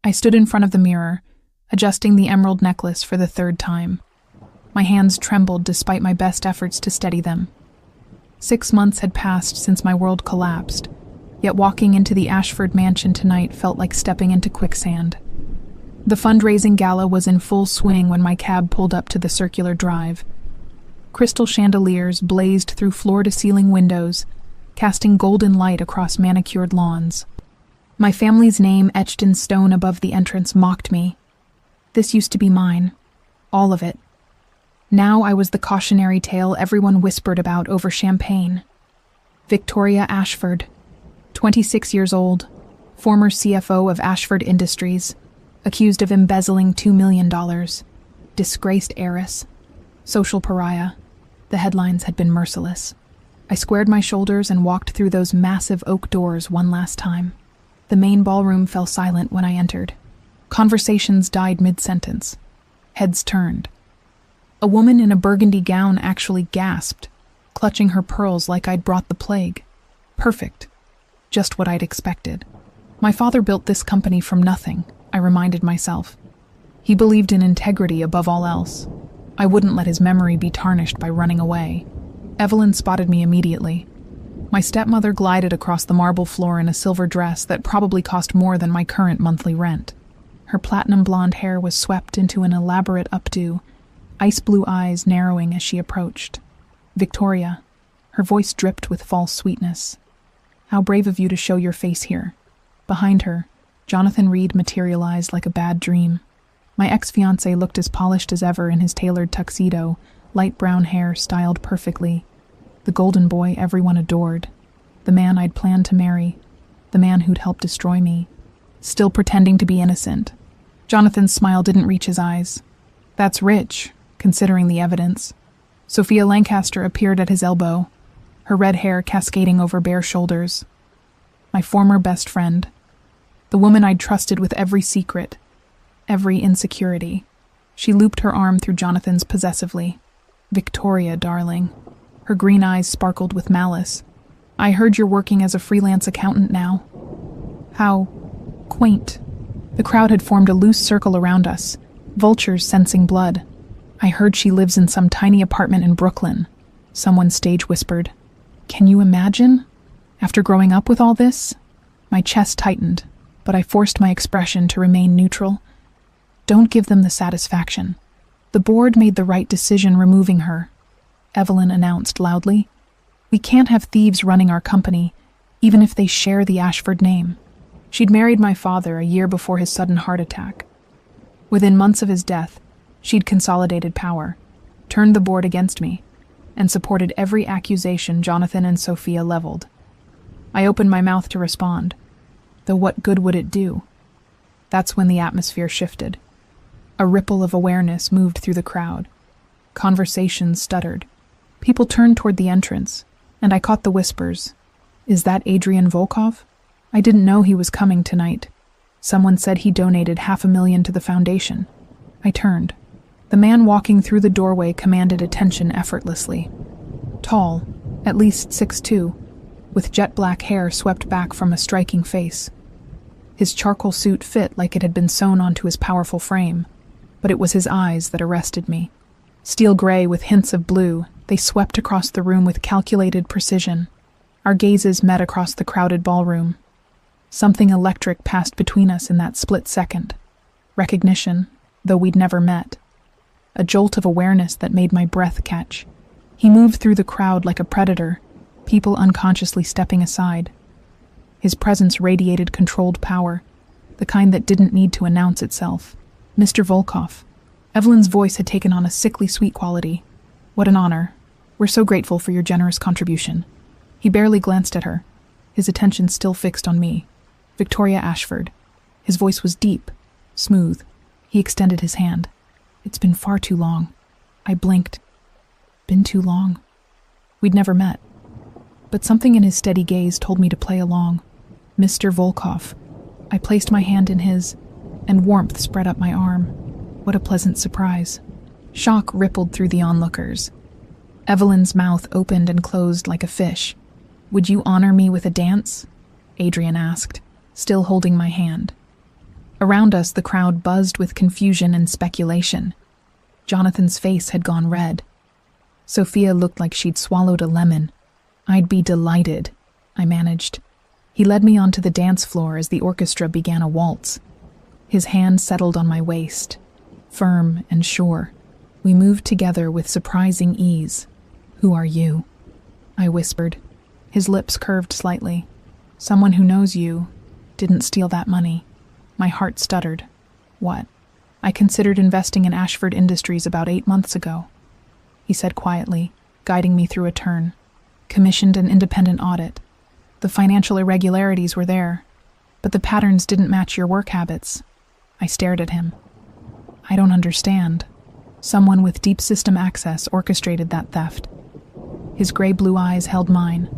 I stood in front of the mirror, adjusting the emerald necklace for the third time. My hands trembled despite my best efforts to steady them. 6 months had passed since my world collapsed, yet walking into the Ashford mansion tonight felt like stepping into quicksand. The fundraising gala was in full swing when my cab pulled up to the circular drive. Crystal chandeliers blazed through floor-to-ceiling windows, casting golden light across manicured lawns. My family's name etched in stone above the entrance mocked me. This used to be mine. All of it. Now I was the cautionary tale everyone whispered about over champagne. Victoria Ashford, 26 years old, former CFO of Ashford Industries, accused of embezzling $2 million, disgraced heiress, social pariah. The headlines had been merciless. I squared my shoulders and walked through those massive oak doors one last time. The main ballroom fell silent when I entered. Conversations died mid-sentence. Heads turned. A woman in a burgundy gown actually gasped, clutching her pearls like I'd brought the plague. Perfect. Just what I'd expected. My father built this company from nothing, I reminded myself. He believed in integrity above all else. I wouldn't let his memory be tarnished by running away. Evelyn spotted me immediately. My stepmother glided across the marble floor in a silver dress that probably cost more than my current monthly rent. Her platinum blonde hair was swept into an elaborate updo, ice-blue eyes narrowing as she approached. Victoria. Her voice dripped with false sweetness. How brave of you to show your face here. Behind her, Jonathan Reed materialized like a bad dream. My ex-fiancé looked as polished as ever in his tailored tuxedo, light brown hair styled perfectly. The golden boy everyone adored. The man I'd planned to marry. The man who'd helped destroy me. Still pretending to be innocent. Jonathan's smile didn't reach his eyes. That's rich, considering the evidence. Sophia Lancaster appeared at his elbow, her red hair cascading over bare shoulders. My former best friend. The woman I'd trusted with every secret, every insecurity. She looped her arm through Jonathan's possessively. Victoria, darling. Her green eyes sparkled with malice. I heard you're working as a freelance accountant now. How quaint. The crowd had formed a loose circle around us, vultures sensing blood. I heard she lives in some tiny apartment in Brooklyn. Someone stage whispered. Can you imagine? After growing up with all this? My chest tightened, but I forced my expression to remain neutral. Don't give them the satisfaction. The board made the right decision removing her, Evelyn announced loudly. We can't have thieves running our company, even if they share the Ashford name. She'd married my father a year before his sudden heart attack. Within months of his death, she'd consolidated power, turned the board against me, and supported every accusation Jonathan and Sophia leveled. I opened my mouth to respond, though what good would it do? That's when the atmosphere shifted. A ripple of awareness moved through the crowd. Conversations stuttered. People turned toward the entrance, and I caught the whispers. Is that Adrian Volkov? I didn't know he was coming tonight. Someone said he donated $500,000 to the foundation. I turned. The man walking through the doorway commanded attention effortlessly. Tall, at least 6'2", with jet black hair swept back from a striking face. His charcoal suit fit like it had been sewn onto his powerful frame, but it was his eyes that arrested me. Steel gray with hints of blue, they swept across the room with calculated precision. Our gazes met across the crowded ballroom. Something electric passed between us in that split second. Recognition, though we'd never met. A jolt of awareness that made my breath catch. He moved through the crowd like a predator, people unconsciously stepping aside. His presence radiated controlled power, the kind that didn't need to announce itself. Mr. Volkov. Evelyn's voice had taken on a sickly sweet quality. What an honor. We're so grateful for your generous contribution. He barely glanced at her, his attention still fixed on me. Victoria Ashford. His voice was deep, smooth. He extended his hand. It's been far too long. I blinked. Been too long. We'd never met. But something in his steady gaze told me to play along. Mr. Volkov. I placed my hand in his, and warmth spread up my arm. What a pleasant surprise. Shock rippled through the onlookers. Evelyn's mouth opened and closed like a fish. Would you honor me with a dance? Adrian asked, still holding my hand. Around us, the crowd buzzed with confusion and speculation. Jonathan's face had gone red. Sophia looked like she'd swallowed a lemon. "I'd be delighted," I managed. He led me onto the dance floor as the orchestra began a waltz. His hand settled on my waist, firm and sure. We moved together with surprising ease. "Who are you?" I whispered. His lips curved slightly. "Someone who knows you didn't steal that money." My heart stuttered. "What?" "I considered investing in Ashford Industries about 8 months ago," he said quietly, guiding me through a turn. "Commissioned an independent audit. The financial irregularities were there, but the patterns didn't match your work habits." I stared at him. "I don't understand." "Someone with deep system access orchestrated that theft." His gray-blue eyes held mine.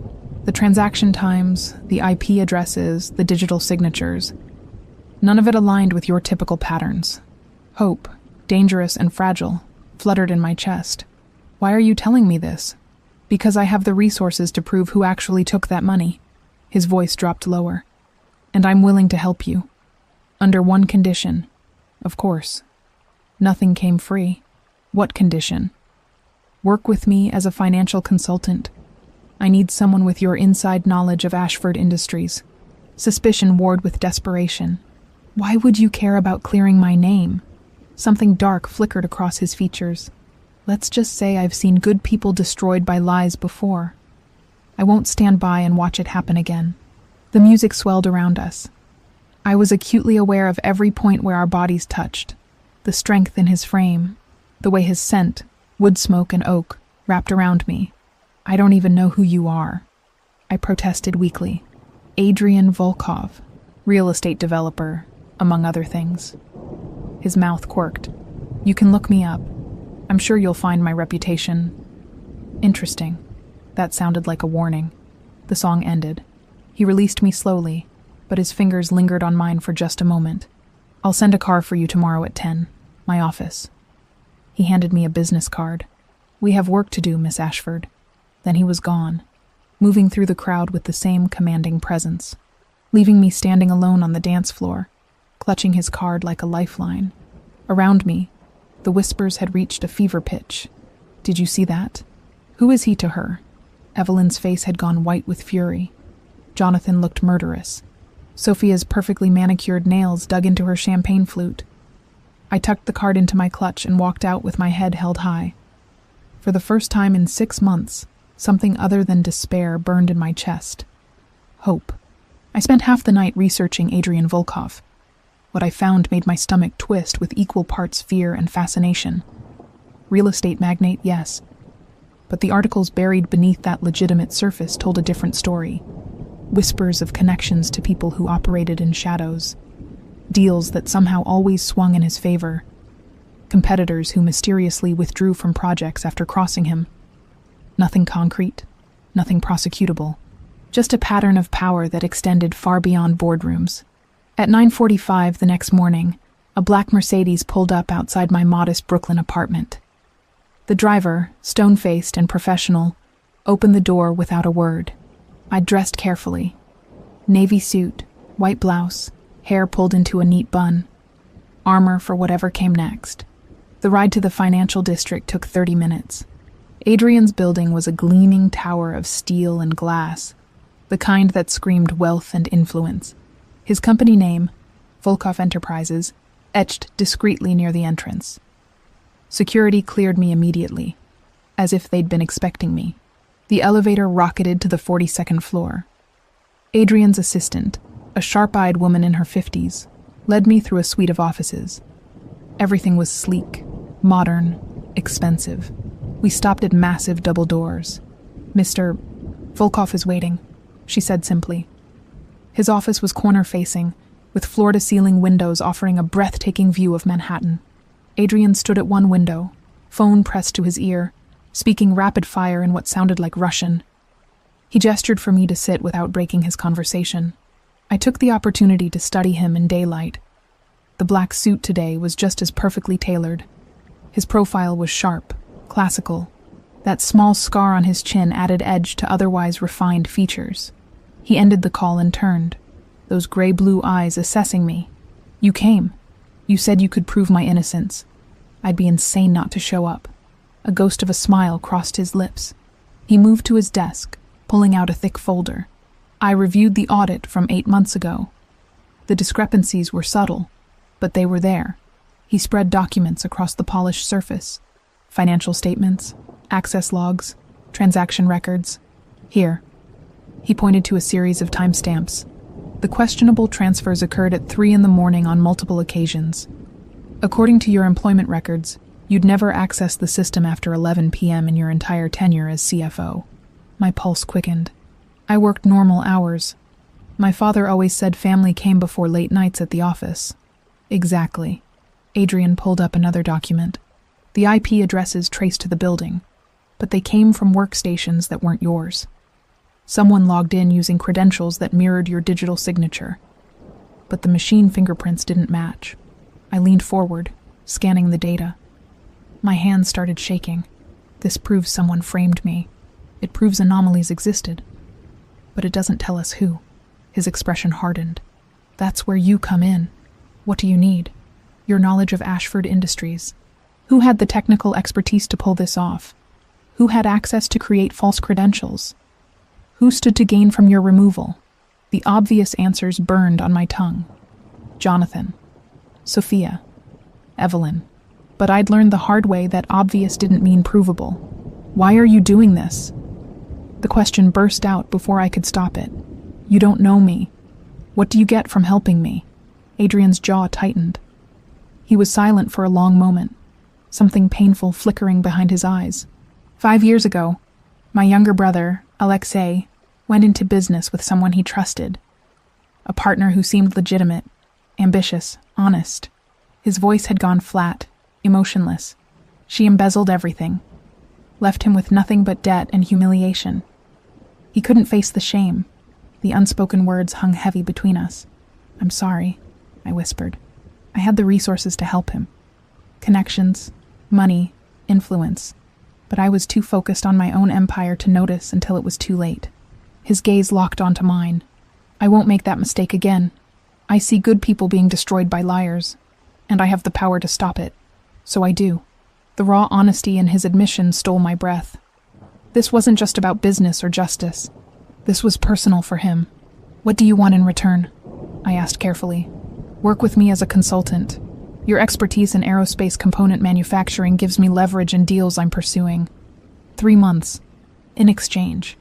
The transaction times, the IP addresses, the digital signatures. None of it aligned with your typical patterns. Hope, dangerous and fragile, fluttered in my chest. "Why are you telling me this?" "Because I have the resources to prove who actually took that money." His voice dropped lower. "And I'm willing to help you. Under one condition. Of course. Nothing came free." "What condition?" "Work with me as a financial consultant. I need someone with your inside knowledge of Ashford Industries." Suspicion warred with desperation. "Why would you care about clearing my name?" Something dark flickered across his features. "Let's just say I've seen good people destroyed by lies before. I won't stand by and watch it happen again." The music swelled around us. I was acutely aware of every point where our bodies touched. The strength in his frame, the way his scent, wood smoke and oak, wrapped around me. "I don't even know who you are," I protested weakly. "Adrian Volkov, real estate developer, among other things." His mouth quirked. "You can look me up. I'm sure you'll find my reputation interesting." That sounded like a warning. The song ended. He released me slowly, but his fingers lingered on mine for just a moment. "I'll send a car for you tomorrow at 10. My office." He handed me a business card. "We have work to do, Miss Ashford." Then he was gone, moving through the crowd with the same commanding presence, leaving me standing alone on the dance floor, clutching his card like a lifeline. Around me, the whispers had reached a fever pitch. "Did you see that? Who is he to her?" Evelyn's face had gone white with fury. Jonathan looked murderous. Sophia's perfectly manicured nails dug into her champagne flute. I tucked the card into my clutch and walked out with my head held high. For the first time in 6 months, something other than despair burned in my chest. Hope. I spent half the night researching Adrian Volkov. What I found made my stomach twist with equal parts fear and fascination. Real estate magnate, yes. But the articles buried beneath that legitimate surface told a different story. Whispers of connections to people who operated in shadows. Deals that somehow always swung in his favor. Competitors who mysteriously withdrew from projects after crossing him. Nothing concrete, nothing prosecutable. Just a pattern of power that extended far beyond boardrooms. At 9:45 the next morning, a black Mercedes pulled up outside my modest Brooklyn apartment. The driver, stone-faced and professional, opened the door without a word. I'd dressed carefully. Navy suit, white blouse, hair pulled into a neat bun. Armor for whatever came next. The ride to the financial district took 30 minutes. Adrian's building was a gleaming tower of steel and glass, the kind that screamed wealth and influence. His company name, Volkov Enterprises, etched discreetly near the entrance. Security cleared me immediately, as if they'd been expecting me. The elevator rocketed to the 42nd floor. Adrian's assistant, a sharp-eyed woman in her 50s, led me through a suite of offices. Everything was sleek, modern, expensive. We stopped at massive double doors. "Mr. Volkov is waiting," she said simply. His office was corner-facing, with floor-to-ceiling windows offering a breathtaking view of Manhattan. Adrian stood at one window, phone pressed to his ear, speaking rapid-fire in what sounded like Russian. He gestured for me to sit without breaking his conversation. I took the opportunity to study him in daylight. The black suit today was just as perfectly tailored. His profile was sharp, classical. That small scar on his chin added edge to otherwise refined features. He ended the call and turned, those gray-blue eyes assessing me. You came. You said you could prove my innocence. I'd be insane not to show up. A ghost of a smile crossed his lips. He moved to his desk, pulling out a thick folder. I reviewed the audit from 8 months ago. The discrepancies were subtle, but they were there. He spread documents across the polished surface. Financial statements, access logs, transaction records. Here. He pointed to a series of timestamps. The questionable transfers occurred at 3 a.m. on multiple occasions. According to your employment records, you'd never accessed the system after 11 p.m. in your entire tenure as CFO. My pulse quickened. I worked normal hours. My father always said family came before late nights at the office. Exactly. Adrian pulled up another document. The IP addresses traced to the building, but they came from workstations that weren't yours. Someone logged in using credentials that mirrored your digital signature. But the machine fingerprints didn't match. I leaned forward, scanning the data. My hands started shaking. This proves someone framed me. It proves anomalies existed. But it doesn't tell us who. His expression hardened. That's where you come in. What do you need? Your knowledge of Ashford Industries. Who had the technical expertise to pull this off? Who had access to create false credentials? Who stood to gain from your removal? The obvious answers burned on my tongue. Jonathan. Sophia. Evelyn. But I'd learned the hard way that obvious didn't mean provable. Why are you doing this? The question burst out before I could stop it. You don't know me. What do you get from helping me? Adrian's jaw tightened. He was silent for a long moment, something painful flickering behind his eyes. 5 years ago, my younger brother, Alexei, went into business with someone he trusted. A partner who seemed legitimate, ambitious, honest. His voice had gone flat, emotionless. She embezzled everything, left him with nothing but debt and humiliation. He couldn't face the shame. The unspoken words hung heavy between us. I'm sorry, I whispered. I had the resources to help him. Connections, money, influence. But I was too focused on my own empire to notice until it was too late. His gaze locked onto mine. I won't make that mistake again. I see good people being destroyed by liars, and I have the power to stop it. So I do. The raw honesty in his admission stole my breath. This wasn't just about business or justice. This was personal for him. What do you want in return? I asked carefully. Work with me as a consultant. Your expertise in aerospace component manufacturing gives me leverage in deals I'm pursuing. 3 months. In exchange,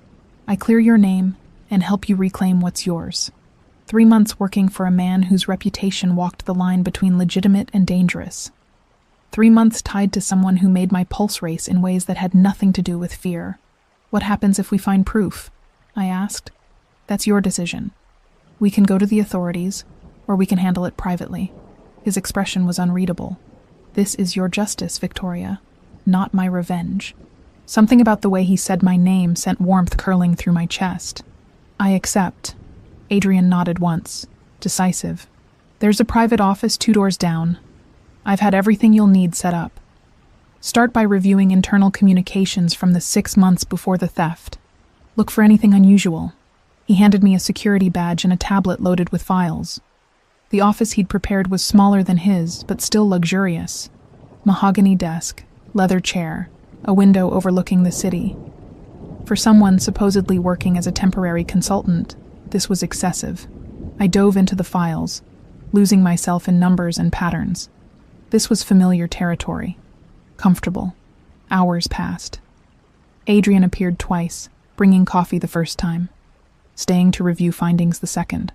I clear your name and help you reclaim what's yours. 3 months working for a man whose reputation walked the line between legitimate and dangerous. 3 months tied to someone who made my pulse race in ways that had nothing to do with fear. What happens if we find proof? I asked. That's your decision. We can go to the authorities, or we can handle it privately. His expression was unreadable. This is your justice, Victoria, not my revenge. Something about the way he said my name sent warmth curling through my chest. I accept. Adrian nodded once, decisive. There's a private office 2 doors down. I've had everything you'll need set up. Start by reviewing internal communications from the 6 months before the theft. Look for anything unusual. He handed me a security badge and a tablet loaded with files. The office he'd prepared was smaller than his, but still luxurious. Mahogany desk, leather chair, a window overlooking the city. For someone supposedly working as a temporary consultant, this was excessive. I dove into the files, losing myself in numbers and patterns. This was familiar territory. Comfortable. Hours passed. Adrian appeared twice, bringing coffee the first time, staying to review findings the second.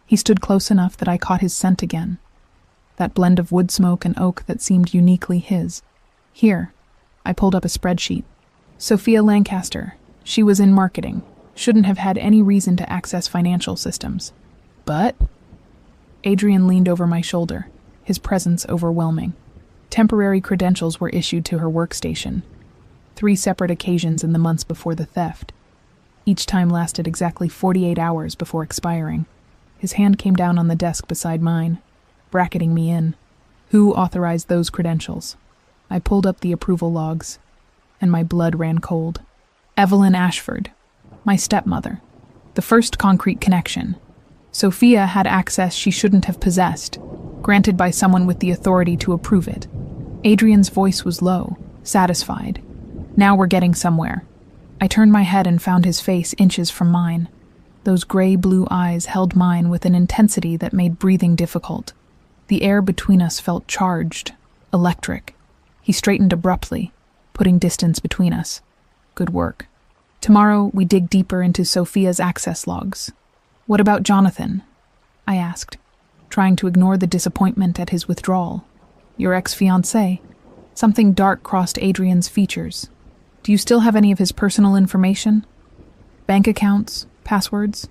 He stood close enough that I caught his scent again, that blend of wood smoke and oak that seemed uniquely his. Here, I pulled up a spreadsheet. Sophia Lancaster. She was in marketing. Shouldn't have had any reason to access financial systems. But Adrian leaned over my shoulder, his presence overwhelming. Temporary credentials were issued to her workstation. 3 separate occasions in the months before the theft. Each time lasted exactly 48 hours before expiring. His hand came down on the desk beside mine, bracketing me in. Who authorized those credentials? I pulled up the approval logs, and my blood ran cold. Evelyn Ashford, my stepmother. The first concrete connection. Sophia had access she shouldn't have possessed. granted by someone with the authority to approve it. Adrian's voice was low, satisfied. Now we're getting somewhere. I turned my head and found his face inches from mine. Those gray-blue eyes held mine with an intensity that made breathing difficult. The air between us felt charged, electric. He straightened abruptly, putting distance between us. Good work. Tomorrow, we dig deeper into Sophia's access logs. What about Jonathan? I asked, trying to ignore the disappointment at his withdrawal. Your ex-fiancé? Something dark crossed Adrian's features. Do you still have any of his personal information? Bank accounts? Passwords?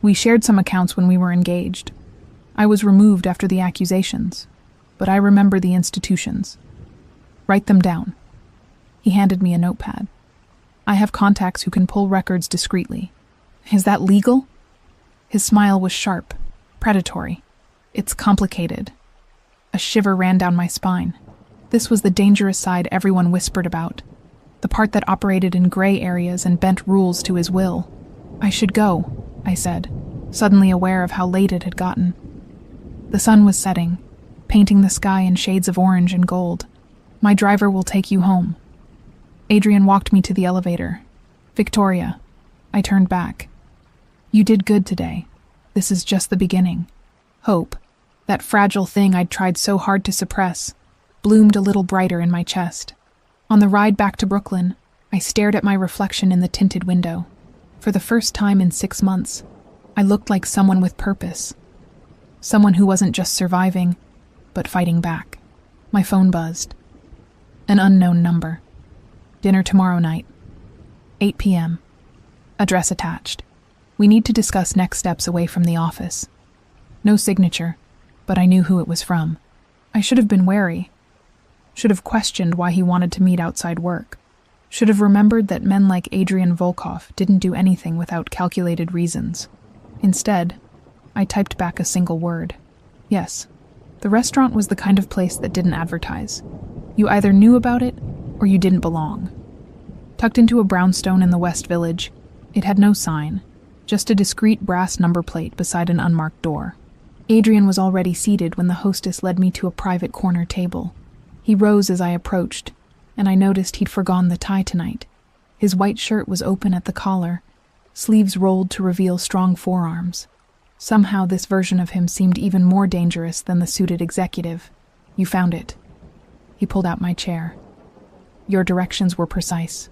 We shared some accounts when we were engaged. I was removed after the accusations, but I remember the institutions. Write them down. He handed me a notepad. I have contacts who can pull records discreetly. Is that legal? His smile was sharp, predatory. It's complicated. A shiver ran down my spine. This was the dangerous side everyone whispered about, the part that operated in gray areas and bent rules to his will. I should go, I said, suddenly aware of how late it had gotten. The sun was setting, painting the sky in shades of orange and gold. My driver will take you home. Adrian walked me to the elevator. Victoria. I turned back. You did good today. This is just the beginning. Hope, that fragile thing I'd tried so hard to suppress, bloomed a little brighter in my chest. On the ride back to Brooklyn, I stared at my reflection in the tinted window. For the first time in 6 months, I looked like someone with purpose. Someone who wasn't just surviving, but fighting back. My phone buzzed. An unknown number. Dinner tomorrow night. 8 p.m. Address attached. We need to discuss next steps away from the office. No signature, but I knew who it was from. I should have been wary. Should have questioned why he wanted to meet outside work. Should have remembered that men like Adrian Volkov didn't do anything without calculated reasons. Instead, I typed back a single word. Yes, the restaurant was the kind of place that didn't advertise. You either knew about it, or you didn't belong. Tucked into a brownstone in the West Village, it had no sign, just a discreet brass number plate beside an unmarked door. Adrian was already seated when the hostess led me to a private corner table. He rose as I approached, and I noticed he'd forgone the tie tonight. His white shirt was open at the collar, sleeves rolled to reveal strong forearms. Somehow this version of him seemed even more dangerous than the suited executive. You found it. He pulled out my chair. Your directions were precise.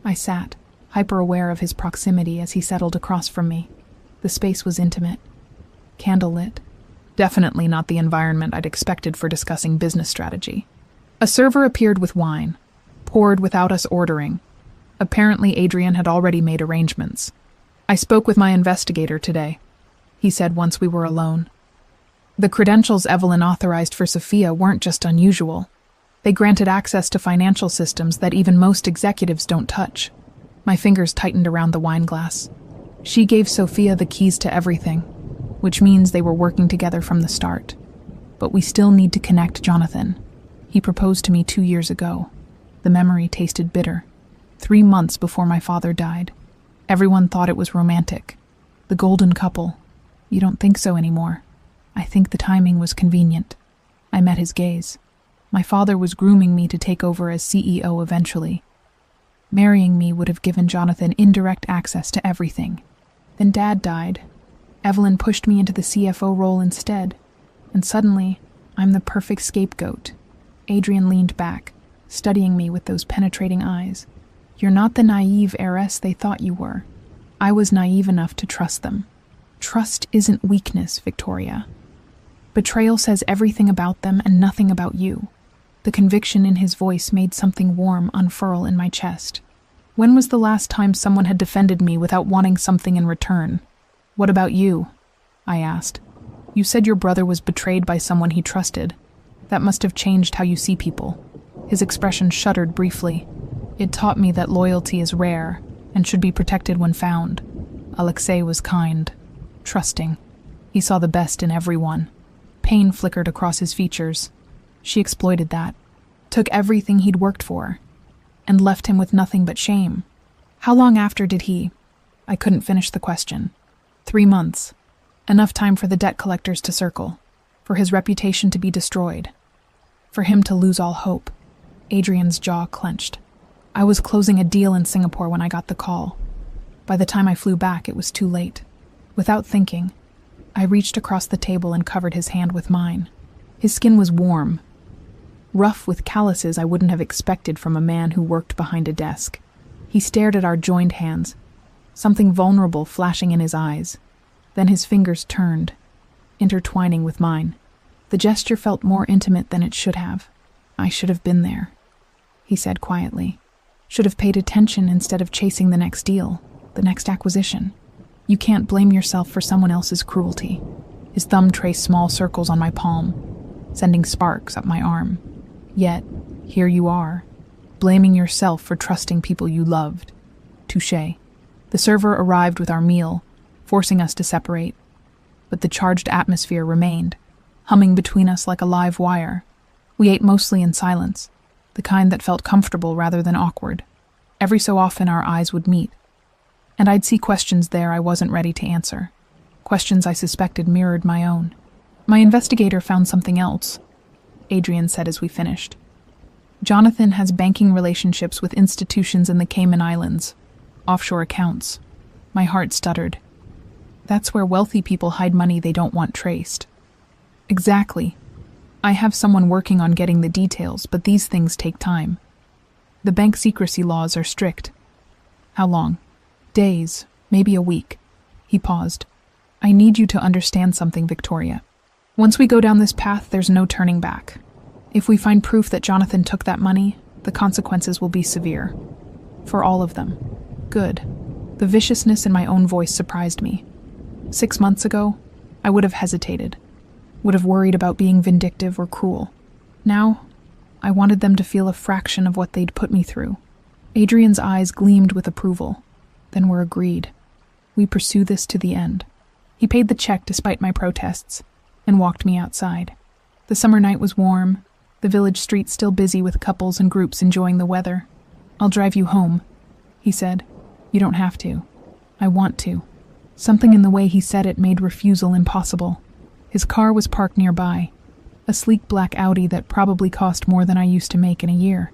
I sat, hyper-aware of his proximity as he settled across from me. The space was intimate, candlelit. Definitely not the environment I'd expected for discussing business strategy. A server appeared with wine, poured without us ordering. Apparently Adrian had already made arrangements. I spoke with my investigator today, he said once we were alone. The credentials Evelyn authorized for Sophia weren't just unusual. They granted access to financial systems that even most executives don't touch. My fingers tightened around the wine glass. She gave Sophia the keys to everything, which means they were working together from the start. But we still need to connect Jonathan. He proposed to me 2 years ago. The memory tasted bitter. 3 months before my father died. Everyone thought it was romantic. The golden couple. You don't think so anymore. I think the timing was convenient. I met his gaze. My father was grooming me to take over as CEO eventually. Marrying me would have given Jonathan indirect access to everything. Then Dad died. Evelyn pushed me into the CFO role instead. And suddenly, I'm the perfect scapegoat. Adrian leaned back, studying me with those penetrating eyes. You're not the naive heiress they thought you were. I was naive enough to trust them. Trust isn't weakness, Victoria. Betrayal says everything about them and nothing about you. The conviction in his voice made something warm unfurl in my chest. When was the last time someone had defended me without wanting something in return? What about you? I asked. You said your brother was betrayed by someone he trusted. That must have changed how you see people. His expression shuddered briefly. It taught me that loyalty is rare and should be protected when found. Alexei was kind, trusting. He saw the best in everyone. Pain flickered across his features. She exploited that, took everything he'd worked for, and left him with nothing but shame. How long after did he? I couldn't finish the question. 3 months. Enough time for the debt collectors to circle. for his reputation to be destroyed, for him to lose all hope. Adrian's jaw clenched. I was closing a deal in Singapore when I got the call. By the time I flew back, it was too late. Without thinking, I reached across the table and covered his hand with mine. His skin was warm, rough with calluses I wouldn't have expected from a man who worked behind a desk. He stared at our joined hands, something vulnerable flashing in his eyes. Then his fingers turned, intertwining with mine. The gesture felt more intimate than it should have. I should have been there, he said quietly. Should have paid attention instead of chasing the next deal, the next acquisition. You can't blame yourself for someone else's cruelty. His thumb traced small circles on my palm, sending sparks up my arm. Yet, here you are, blaming yourself for trusting people you loved. Touché. The server arrived with our meal, forcing us to separate. But the charged atmosphere remained, humming between us like a live wire. We ate mostly in silence, the kind that felt comfortable rather than awkward. Every so often our eyes would meet, and I'd see questions there I wasn't ready to answer. Questions I suspected mirrored my own. My investigator found something else, Adrian said as we finished. Jonathan has banking relationships with institutions in the Cayman Islands, offshore accounts. My heart stuttered. That's where wealthy people hide money they don't want traced. Exactly. I have someone working on getting the details, but these things take time. The bank secrecy laws are strict. How long? Days, maybe a week. He paused. I need you to understand something, Victoria. Once we go down this path, there's no turning back. If we find proof that Jonathan took that money, the consequences will be severe. For all of them. Good. The viciousness in my own voice surprised me. 6 months ago, I would have hesitated, would have worried about being vindictive or cruel. Now, I wanted them to feel a fraction of what they'd put me through. Adrian's eyes gleamed with approval. Then we're agreed. We pursue this to the end. He paid the check despite my protests, and walked me outside. The summer night was warm, the village streets still busy with couples and groups enjoying the weather. I'll drive you home, he said. You don't have to. I want to. Something in the way he said it made refusal impossible. His car was parked nearby, a sleek black Audi that probably cost more than I used to make in a year.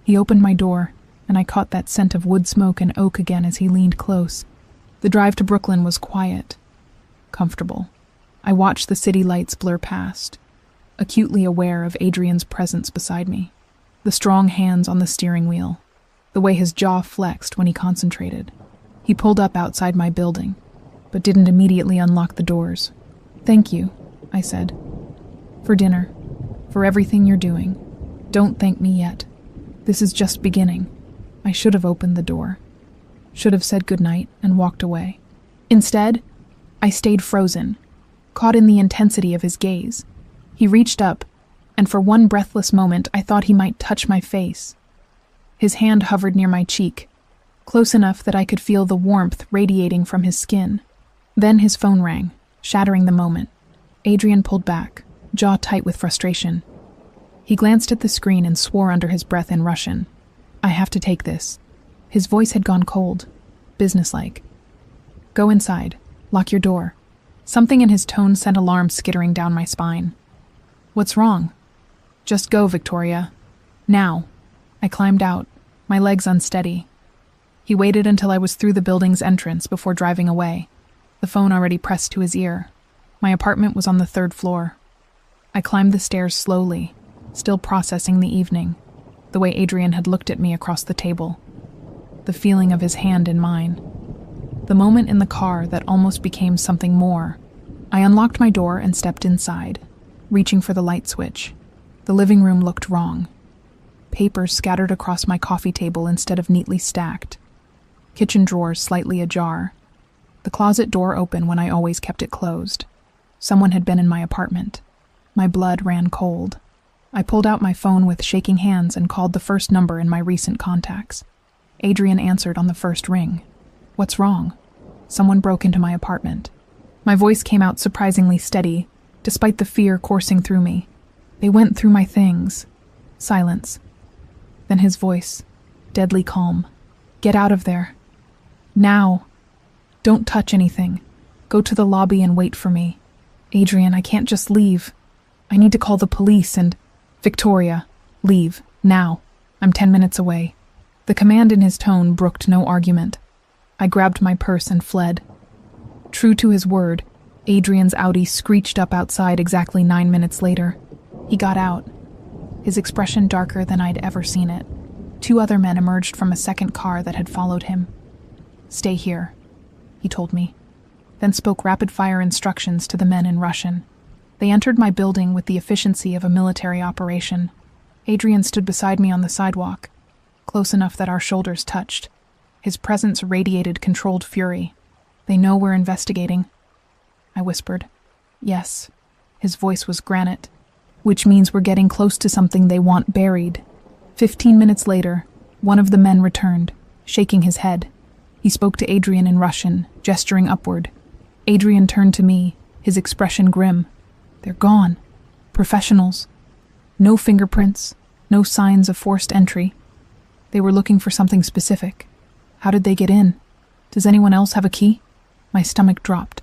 He opened my door, and I caught that scent of wood smoke and oak again as he leaned close. The drive to Brooklyn was quiet, comfortable. I watched the city lights blur past, acutely aware of Adrian's presence beside me. The strong hands on the steering wheel, the way his jaw flexed when he concentrated. He pulled up outside my building, but didn't immediately unlock the doors. Thank you, I said. For dinner, for everything you're doing. Don't thank me yet. This is just beginning. I should have opened the door. Should have said goodnight and walked away. Instead, I stayed frozen, caught in the intensity of his gaze. He reached up, and for one breathless moment I thought he might touch my face. His hand hovered near my cheek, close enough that I could feel the warmth radiating from his skin. Then his phone rang, shattering the moment. Adrian pulled back, jaw tight with frustration. He glanced at the screen and swore under his breath in Russian. I have to take this. His voice had gone cold, businesslike. Go inside. Lock your door. Something in his tone sent alarm skittering down my spine. What's wrong? Just go, Victoria. Now. I climbed out, my legs unsteady. He waited until I was through the building's entrance before driving away, the phone already pressed to his ear. My apartment was on the 3rd floor. I climbed the stairs slowly, still processing the evening, the way Adrian had looked at me across the table, the feeling of his hand in mine. The moment in the car that almost became something more. I unlocked my door and stepped inside, reaching for the light switch. The living room looked wrong. Papers scattered across my coffee table instead of neatly stacked. Kitchen drawers slightly ajar. The closet door open when I always kept it closed. Someone had been in my apartment. My blood ran cold. I pulled out my phone with shaking hands and called the first number in my recent contacts. Adrian answered on the first ring. What's wrong? Someone broke into my apartment. My voice came out surprisingly steady, despite the fear coursing through me. They went through my things. Silence. Then his voice, deadly calm. Get out of there. Now. Don't touch anything. Go to the lobby and wait for me. Adrian, I can't just leave. I need to call the police and... Victoria, leave, now. I'm 10 minutes away. The command in his tone brooked no argument. I grabbed my purse and fled. True to his word, Adrian's Audi screeched up outside exactly 9 minutes later. He got out, his expression darker than I'd ever seen it. 2 other men emerged from a second car that had followed him. "Stay here," he told me, then spoke rapid-fire instructions to the men in Russian. They entered my building with the efficiency of a military operation. Adrian stood beside me on the sidewalk, close enough that our shoulders touched. His presence radiated controlled fury. "They know we're investigating," I whispered. "Yes." His voice was granite. "Which means we're getting close to something they want buried." 15 minutes later, one of the men returned, shaking his head. He spoke to Adrian in Russian, gesturing upward. Adrian turned to me, his expression grim. "They're gone. Professionals. No fingerprints, no signs of forced entry. They were looking for something specific. How did they get in? Does anyone else have a key?" My stomach dropped.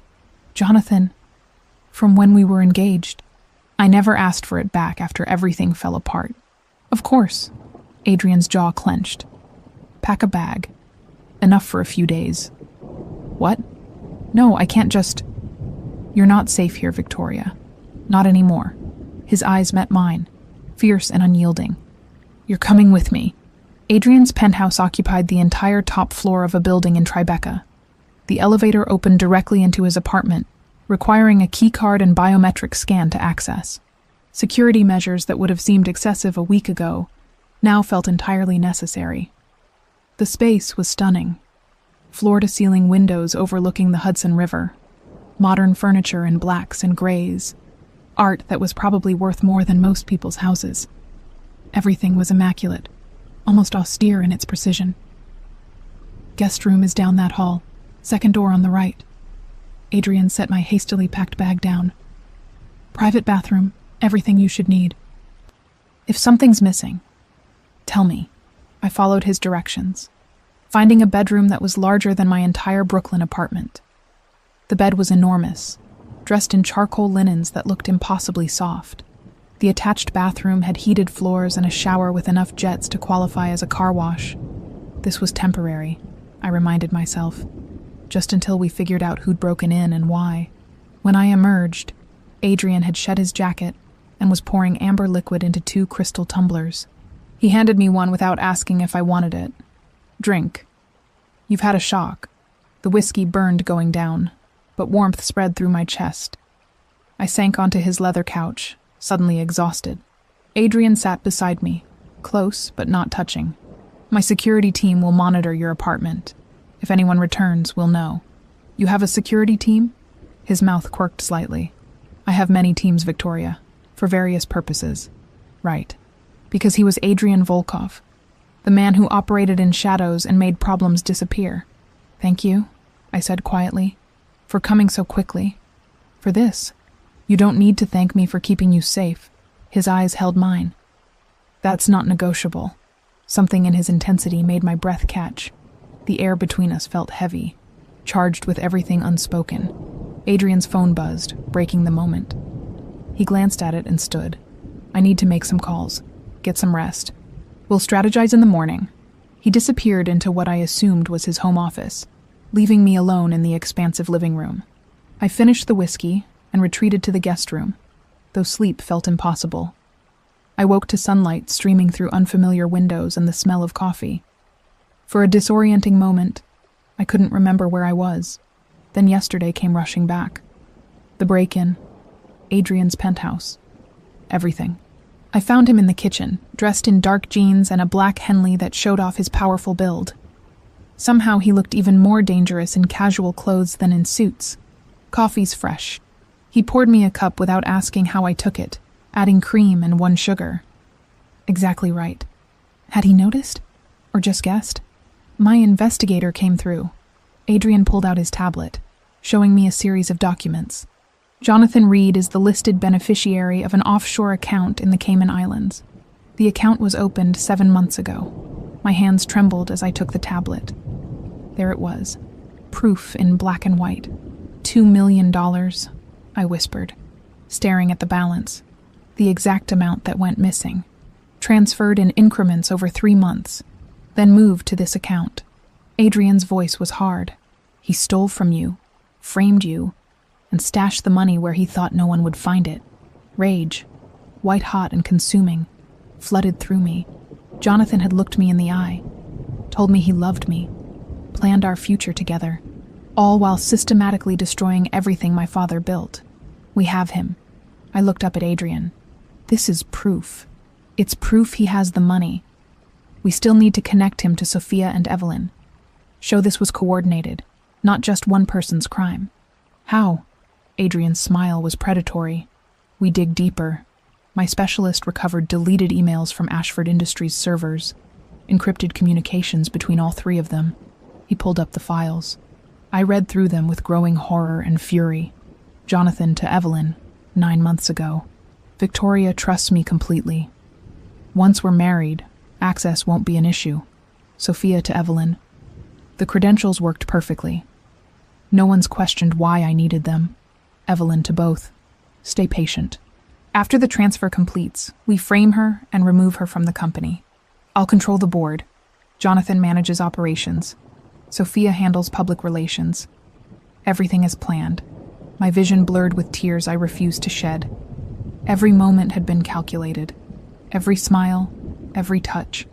"Jonathan, from when we were engaged." I never asked for it back after everything fell apart. "Of course." Adrian's jaw clenched. "Pack a bag. Enough for a few days." "What? No, I can't just..." "You're not safe here, Victoria. Not anymore." His eyes met mine, fierce and unyielding. "You're coming with me." Adrian's penthouse occupied the entire top floor of a building in Tribeca. The elevator opened directly into his apartment, requiring a keycard and biometric scan to access. Security measures that would have seemed excessive a week ago now felt entirely necessary. The space was stunning. Floor-to-ceiling windows overlooking the Hudson River, modern furniture in blacks and grays, art that was probably worth more than most people's houses. Everything was immaculate, almost austere in its precision. "Guest room is down that hall, second door on the right." Adrian set my hastily packed bag down. "Private bathroom, everything you should need. If something's missing, tell me." I followed his directions, finding a bedroom that was larger than my entire Brooklyn apartment. The bed was enormous, dressed in charcoal linens that looked impossibly soft. The attached bathroom had heated floors and a shower with enough jets to qualify as a car wash. This was temporary, I reminded myself, just until we figured out who'd broken in and why. When I emerged, Adrian had shed his jacket and was pouring amber liquid into 2 crystal tumblers. He handed me one without asking if I wanted it. "Drink. You've had a shock." The whiskey burned going down, but warmth spread through my chest. I sank onto his leather couch, suddenly exhausted. Adrian sat beside me, close but not touching. "My security team will monitor your apartment. If anyone returns, we'll know." "You have a security team?" His mouth quirked slightly. "I have many teams, Victoria, for various purposes." "Right. Because he was Adrian Volkov, the man who operated in shadows and made problems disappear." "Thank you," I said quietly, "for coming so quickly. For this, you don't need to thank me for keeping you safe." His eyes held mine. "That's not negotiable." Something in his intensity made my breath catch. The air between us felt heavy, charged with everything unspoken. Adrian's phone buzzed, breaking the moment. He glanced at it and stood. "I need to make some calls. Get some rest. We'll strategize in the morning." He disappeared into what I assumed was his home office, leaving me alone in the expansive living room. I finished the whiskey and retreated to the guest room, though sleep felt impossible. I woke to sunlight streaming through unfamiliar windows and the smell of coffee. For a disorienting moment, I couldn't remember where I was. Then yesterday came rushing back. The break-in, Adrian's penthouse, everything. I found him in the kitchen, dressed in dark jeans and a black Henley that showed off his powerful build. Somehow he looked even more dangerous in casual clothes than in suits. "Coffee's fresh." He poured me a cup without asking how I took it, adding cream and 1 sugar. Exactly right. Had he noticed? Or just guessed? My investigator came through. Adrian pulled out his tablet, showing me a series of documents. Jonathan Reed is the listed beneficiary of an offshore account in the Cayman Islands. The account was opened 7 months ago. My hands trembled as I took the tablet. There it was, proof in black and white. $2 million, I whispered, staring at the balance. the exact amount that went missing, transferred in increments over 3 months, then moved to this account. Adrian's voice was hard. He stole from you, framed you, and stashed the money where he thought no one would find it. Rage, white-hot and consuming, flooded through me. Jonathan had looked me in the eye, told me he loved me, planned our future together, all while systematically destroying everything my father built. We have him. I looked up at Adrian. This is proof. It's proof he has the money. We still need to connect him to Sophia and Evelyn. Show this was coordinated, not just one person's crime. How? Adrian's smile was predatory. We dig deeper. My specialist recovered deleted emails from Ashford Industries servers, encrypted communications between all 3 of them. He pulled up the files. I read through them with growing horror and fury. Jonathan to Evelyn, 9 months ago. Victoria trusts me completely. Once we're married, access won't be an issue. Sophia to Evelyn. The credentials worked perfectly. No one's questioned why I needed them. Evelyn to both. Stay patient. After the transfer completes, we frame her and remove her from the company. I'll control the board. Jonathan manages operations. Sophia handles public relations. Everything is planned. My vision blurred with tears I refused to shed. Every moment had been calculated. Every smile, every touch,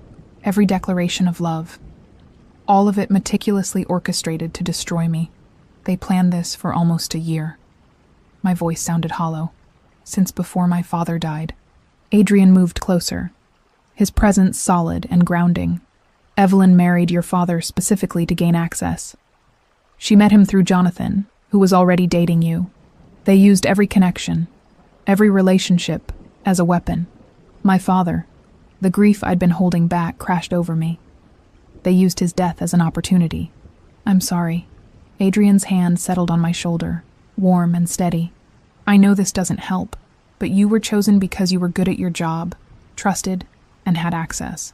every declaration of love. All of it meticulously orchestrated to destroy me. They planned this for almost a year. My voice sounded hollow. Since before my father died. Adrian moved closer, his presence solid and grounding. Evelyn married your father specifically to gain access. She met him through Jonathan, who was already dating you. They used every connection, every relationship, as a weapon. My father, the grief I'd been holding back, crashed over me. They used his death as an opportunity. I'm sorry. Adrian's hand settled on my shoulder, warm and steady. I know this doesn't help, but you were chosen because you were good at your job, trusted, and had access.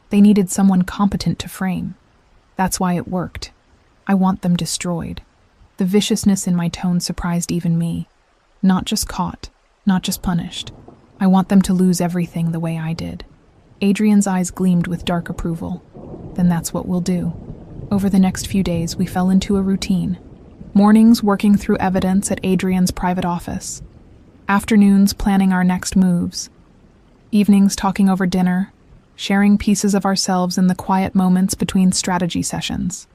They needed someone competent to frame. That's why it worked. I want them destroyed. The viciousness in my tone surprised even me. Not just caught, not just punished. I want them to lose everything the way I did. Adrian's eyes gleamed with dark approval. Then that's what we'll do. Over the next few days, we fell into a routine. Mornings working through evidence at Adrian's private office. Afternoons planning our next moves. Evenings talking over dinner, sharing pieces of ourselves in the quiet moments between strategy sessions.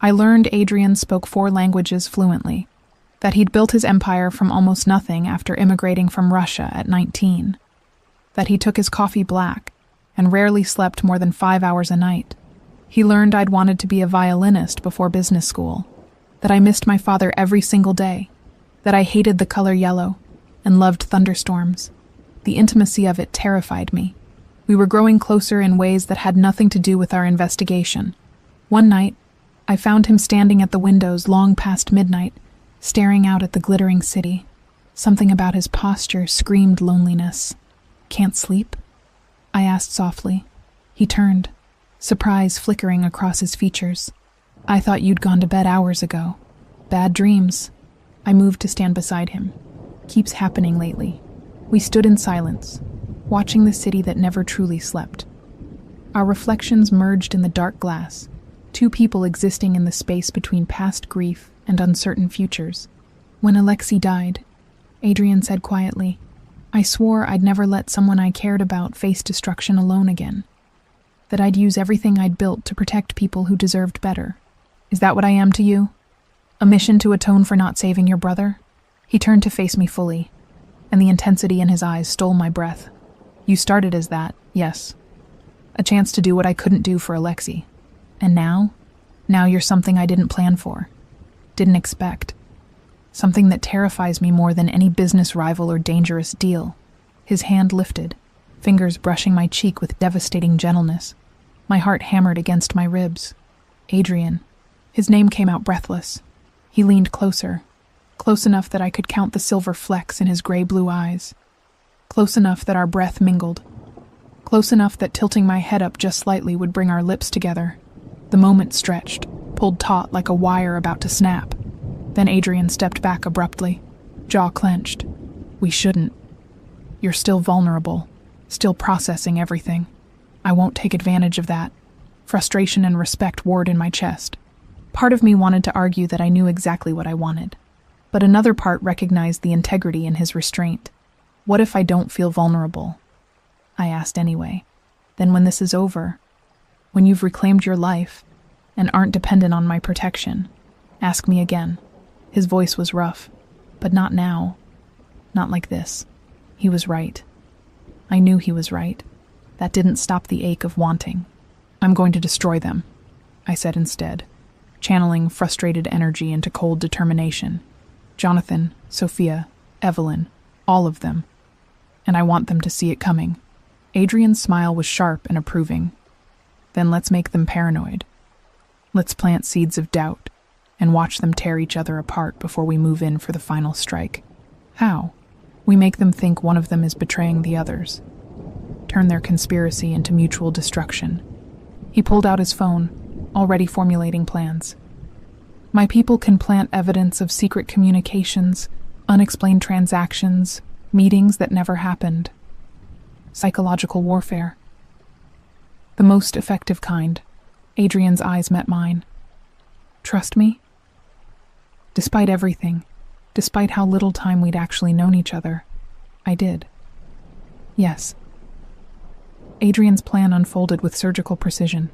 I learned Adrian spoke 4 languages fluently, that he'd built his empire from almost nothing after immigrating from Russia at 19, that he took his coffee black and rarely slept more than 5 hours a night. He learned I'd wanted to be a violinist before business school, that I missed my father every single day, that I hated the color yellow and loved thunderstorms. The intimacy of it terrified me. We were growing closer in ways that had nothing to do with our investigation. One night, I found him standing at the windows long past midnight, staring out at the glittering city. Something about his posture screamed loneliness. Can't sleep? I asked softly. He turned, surprise flickering across his features. I thought you'd gone to bed hours ago. Bad dreams. I moved to stand beside him. Keeps happening lately. We stood in silence, watching the city that never truly slept. Our reflections merged in the dark glass, 2 people existing in the space between past grief and uncertain futures. When Alexei died, Adrian said quietly, I swore I'd never let someone I cared about face destruction alone again. That I'd use everything I'd built to protect people who deserved better. Is that what I am to you? A mission to atone for not saving your brother? He turned to face me fully, and the intensity in his eyes stole my breath. You started as that, yes. A chance to do what I couldn't do for Alexei. And now? Now you're something I didn't plan for. Didn't expect. Something that terrifies me more than any business rival or dangerous deal. His hand lifted, fingers brushing my cheek with devastating gentleness. My heart hammered against my ribs. Adrian. His name came out breathless. He leaned closer, close enough that I could count the silver flecks in his gray-blue eyes. Close enough that our breath mingled. Close enough that tilting my head up just slightly would bring our lips together. The moment stretched, pulled taut like a wire about to snap. Then Adrian stepped back abruptly, jaw clenched. We shouldn't. You're still vulnerable, still processing everything. I won't take advantage of that. Frustration and respect warred in my chest. Part of me wanted to argue that I knew exactly what I wanted, but another part recognized the integrity in his restraint. What if I don't feel vulnerable? I asked anyway. Then when this is over, when you've reclaimed your life and aren't dependent on my protection, ask me again. His voice was rough, but not now. Not like this. He was right. I knew he was right. That didn't stop the ache of wanting. I'm going to destroy them, I said instead, channeling frustrated energy into cold determination. Jonathan, Sophia, Evelyn, all of them. And I want them to see it coming. Adrian's smile was sharp and approving. Then let's make them paranoid. Let's plant seeds of doubt and watch them tear each other apart before we move in for the final strike. How? We make them think one of them is betraying the others. Turn their conspiracy into mutual destruction. He pulled out his phone, already formulating plans. My people can plant evidence of secret communications, unexplained transactions, meetings that never happened. Psychological warfare. The most effective kind. Adrian's eyes met mine. Trust me? Despite everything, despite how little time we'd actually known each other, I did. Yes. Adrian's plan unfolded with surgical precision.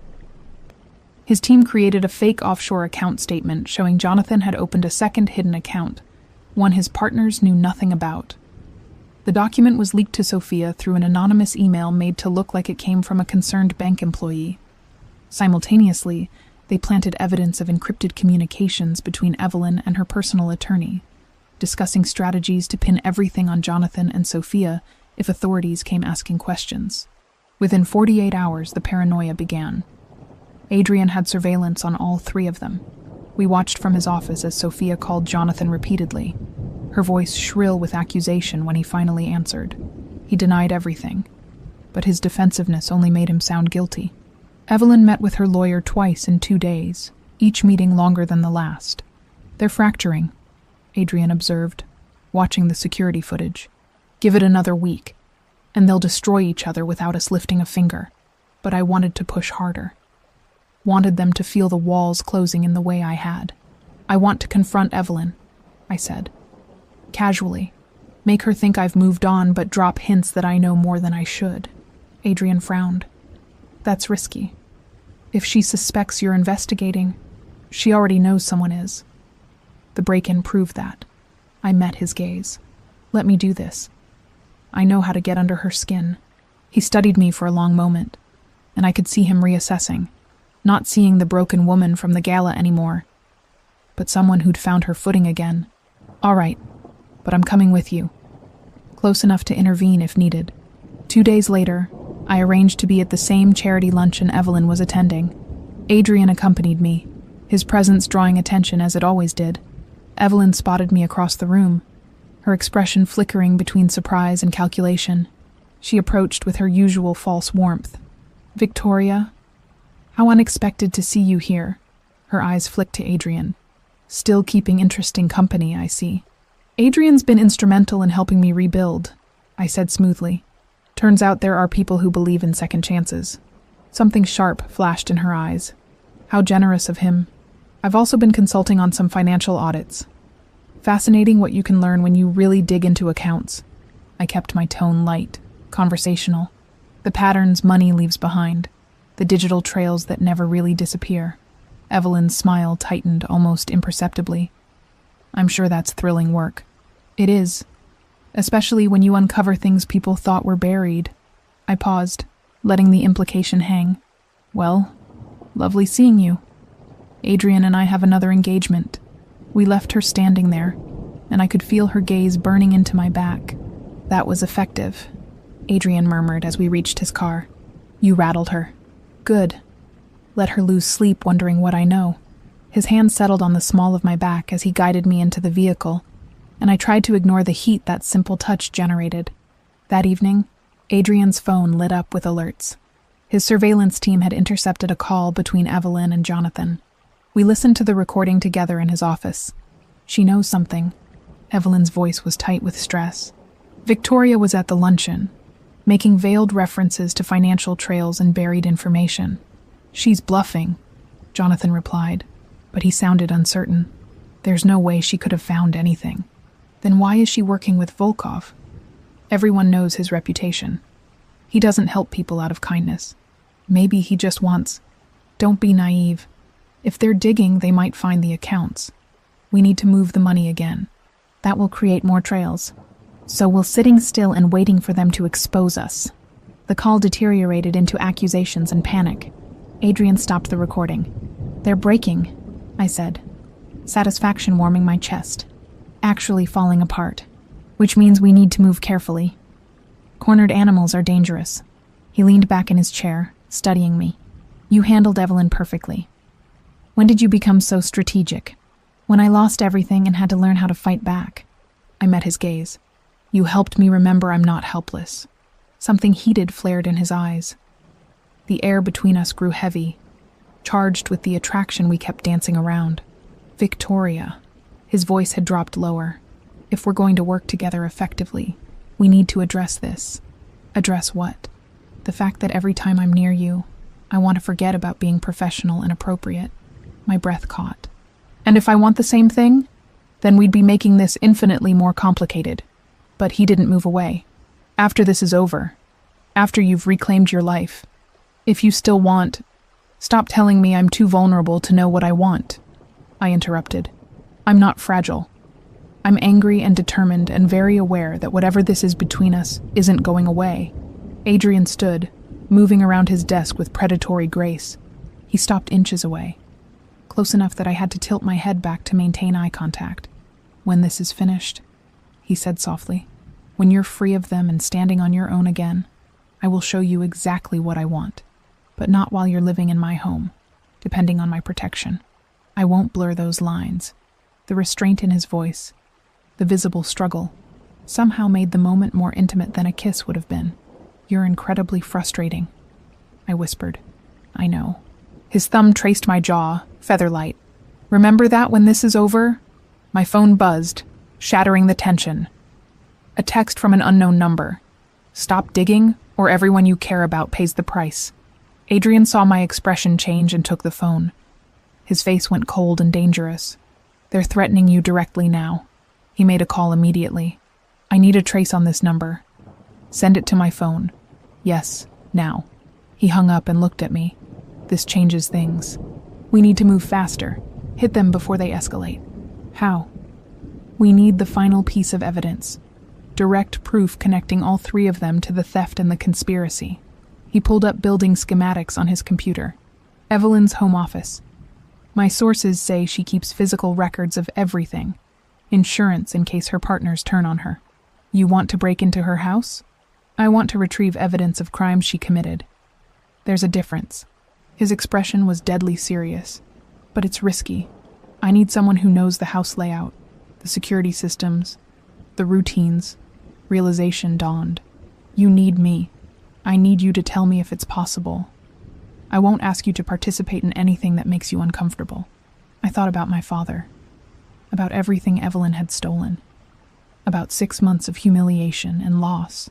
His team created a fake offshore account statement showing Jonathan had opened a second hidden account, one his partners knew nothing about. The document was leaked to Sophia through an anonymous email made to look like it came from a concerned bank employee. Simultaneously, they planted evidence of encrypted communications between Evelyn and her personal attorney, discussing strategies to pin everything on Jonathan and Sophia if authorities came asking questions. Within 48 hours, the paranoia began. Adrian had surveillance on all three of them. We watched from his office as Sophia called Jonathan repeatedly, her voice shrill with accusation when he finally answered. He denied everything, but his defensiveness only made him sound guilty. Evelyn met with her lawyer twice in 2 days, each meeting longer than the last. They're fracturing, Adrian observed, watching the security footage. Give it another week, and they'll destroy each other without us lifting a finger. But I wanted to push harder. Wanted them to feel the walls closing in the way I had. I want to confront Evelyn, I said. Casually. Make her think I've moved on, but drop hints that I know more than I should. Adrian frowned. That's risky. If she suspects you're investigating, she already knows someone is. The break-in proved that. I met his gaze. Let me do this. I know how to get under her skin. He studied me for a long moment, and I could see him reassessing, not seeing the broken woman from the gala anymore, but someone who'd found her footing again. All right, but I'm coming with you. Close enough to intervene if needed. 2 days later, I arranged to be at the same charity luncheon Evelyn was attending. Adrian accompanied me, his presence drawing attention as it always did. Evelyn spotted me across the room, her expression flickering between surprise and calculation. She approached with her usual false warmth. Victoria, how unexpected to see you here. Her eyes flicked to Adrian. Still keeping interesting company, I see. Adrian's been instrumental in helping me rebuild, I said smoothly. Turns out there are people who believe in second chances. Something sharp flashed in her eyes. How generous of him. I've also been consulting on some financial audits. Fascinating what you can learn when you really dig into accounts. I kept my tone light, conversational. The patterns money leaves behind. The digital trails that never really disappear. Evelyn's smile tightened almost imperceptibly. I'm sure that's thrilling work. It is. Especially when you uncover things people thought were buried. I paused, letting the implication hang. Well, lovely seeing you. Adrian and I have another engagement. We left her standing there, and I could feel her gaze burning into my back. That was effective, Adrian murmured as we reached his car. You rattled her. Good. Let her lose sleep wondering what I know. His hand settled on the small of my back as he guided me into the vehicle, and I tried to ignore the heat that simple touch generated. That evening, Adrian's phone lit up with alerts. His surveillance team had intercepted a call between Evelyn and Jonathan. We listened to the recording together in his office. She knows something. Evelyn's voice was tight with stress. Victoria was at the luncheon, making veiled references to financial trails and buried information. "She's bluffing," Jonathan replied, but he sounded uncertain. "There's no way she could have found anything." "Then why is she working with Volkov?" "Everyone knows his reputation. He doesn't help people out of kindness. Maybe he just wants..." "Don't be naive. If they're digging, they might find the accounts. We need to move the money again." "That will create more trails. So we're sitting still and waiting for them to expose us." The call deteriorated into accusations and panic. Adrian stopped the recording. "They're breaking," I said, satisfaction warming my chest. "Actually falling apart, which means we need to move carefully. Cornered animals are dangerous." He leaned back in his chair, studying me. "You handled Evelyn perfectly. When did you become so strategic?" "When I lost everything and had to learn how to fight back." I met his gaze. "You helped me remember I'm not helpless." Something heated flared in his eyes. The air between us grew heavy, charged with the attraction we kept dancing around. "Victoria." His voice had dropped lower. "If we're going to work together effectively, we need to address this." "Address what?" "The fact that every time I'm near you, I want to forget about being professional and appropriate." My breath caught. "And if I want the same thing? Then we'd be making this infinitely more complicated." But he didn't move away. "After this is over, after you've reclaimed your life, if you still want..." "Stop telling me I'm too vulnerable to know what I want," I interrupted. "I'm not fragile. I'm angry and determined and very aware that whatever this is between us isn't going away." Adrian stood, moving around his desk with predatory grace. He stopped inches away, close enough that I had to tilt my head back to maintain eye contact. "When this is finished," he said softly, "when you're free of them and standing on your own again, I will show you exactly what I want, but not while you're living in my home, depending on my protection. I won't blur those lines." The restraint in his voice, the visible struggle, somehow made the moment more intimate than a kiss would have been. "You're incredibly frustrating," I whispered. "I know." His thumb traced my jaw, featherlight. "Remember that when this is over?" My phone buzzed, shattering the tension. A text from an unknown number. "Stop digging, or everyone you care about pays the price." Adrian saw my expression change and took the phone. His face went cold and dangerous. "They're threatening you directly now." He made a call immediately. "I need a trace on this number. Send it to my phone." "Yes, now." He hung up and looked at me. "This changes things. We need to move faster. Hit them before they escalate." "How?" "We need the final piece of evidence. Direct proof connecting all three of them to the theft and the conspiracy." He pulled up building schematics on his computer. "Evelyn's home office. My sources say she keeps physical records of everything. Insurance in case her partners turn on her." "You want to break into her house?" "I want to retrieve evidence of crimes she committed." "There's a difference." His expression was deadly serious. "But it's risky. I need someone who knows the house layout, the security systems, the routines." Realization dawned. "You need me. I need you to tell me if it's possible. I won't ask you to participate in anything that makes you uncomfortable." I thought about my father, about everything Evelyn had stolen, about 6 months of humiliation and loss.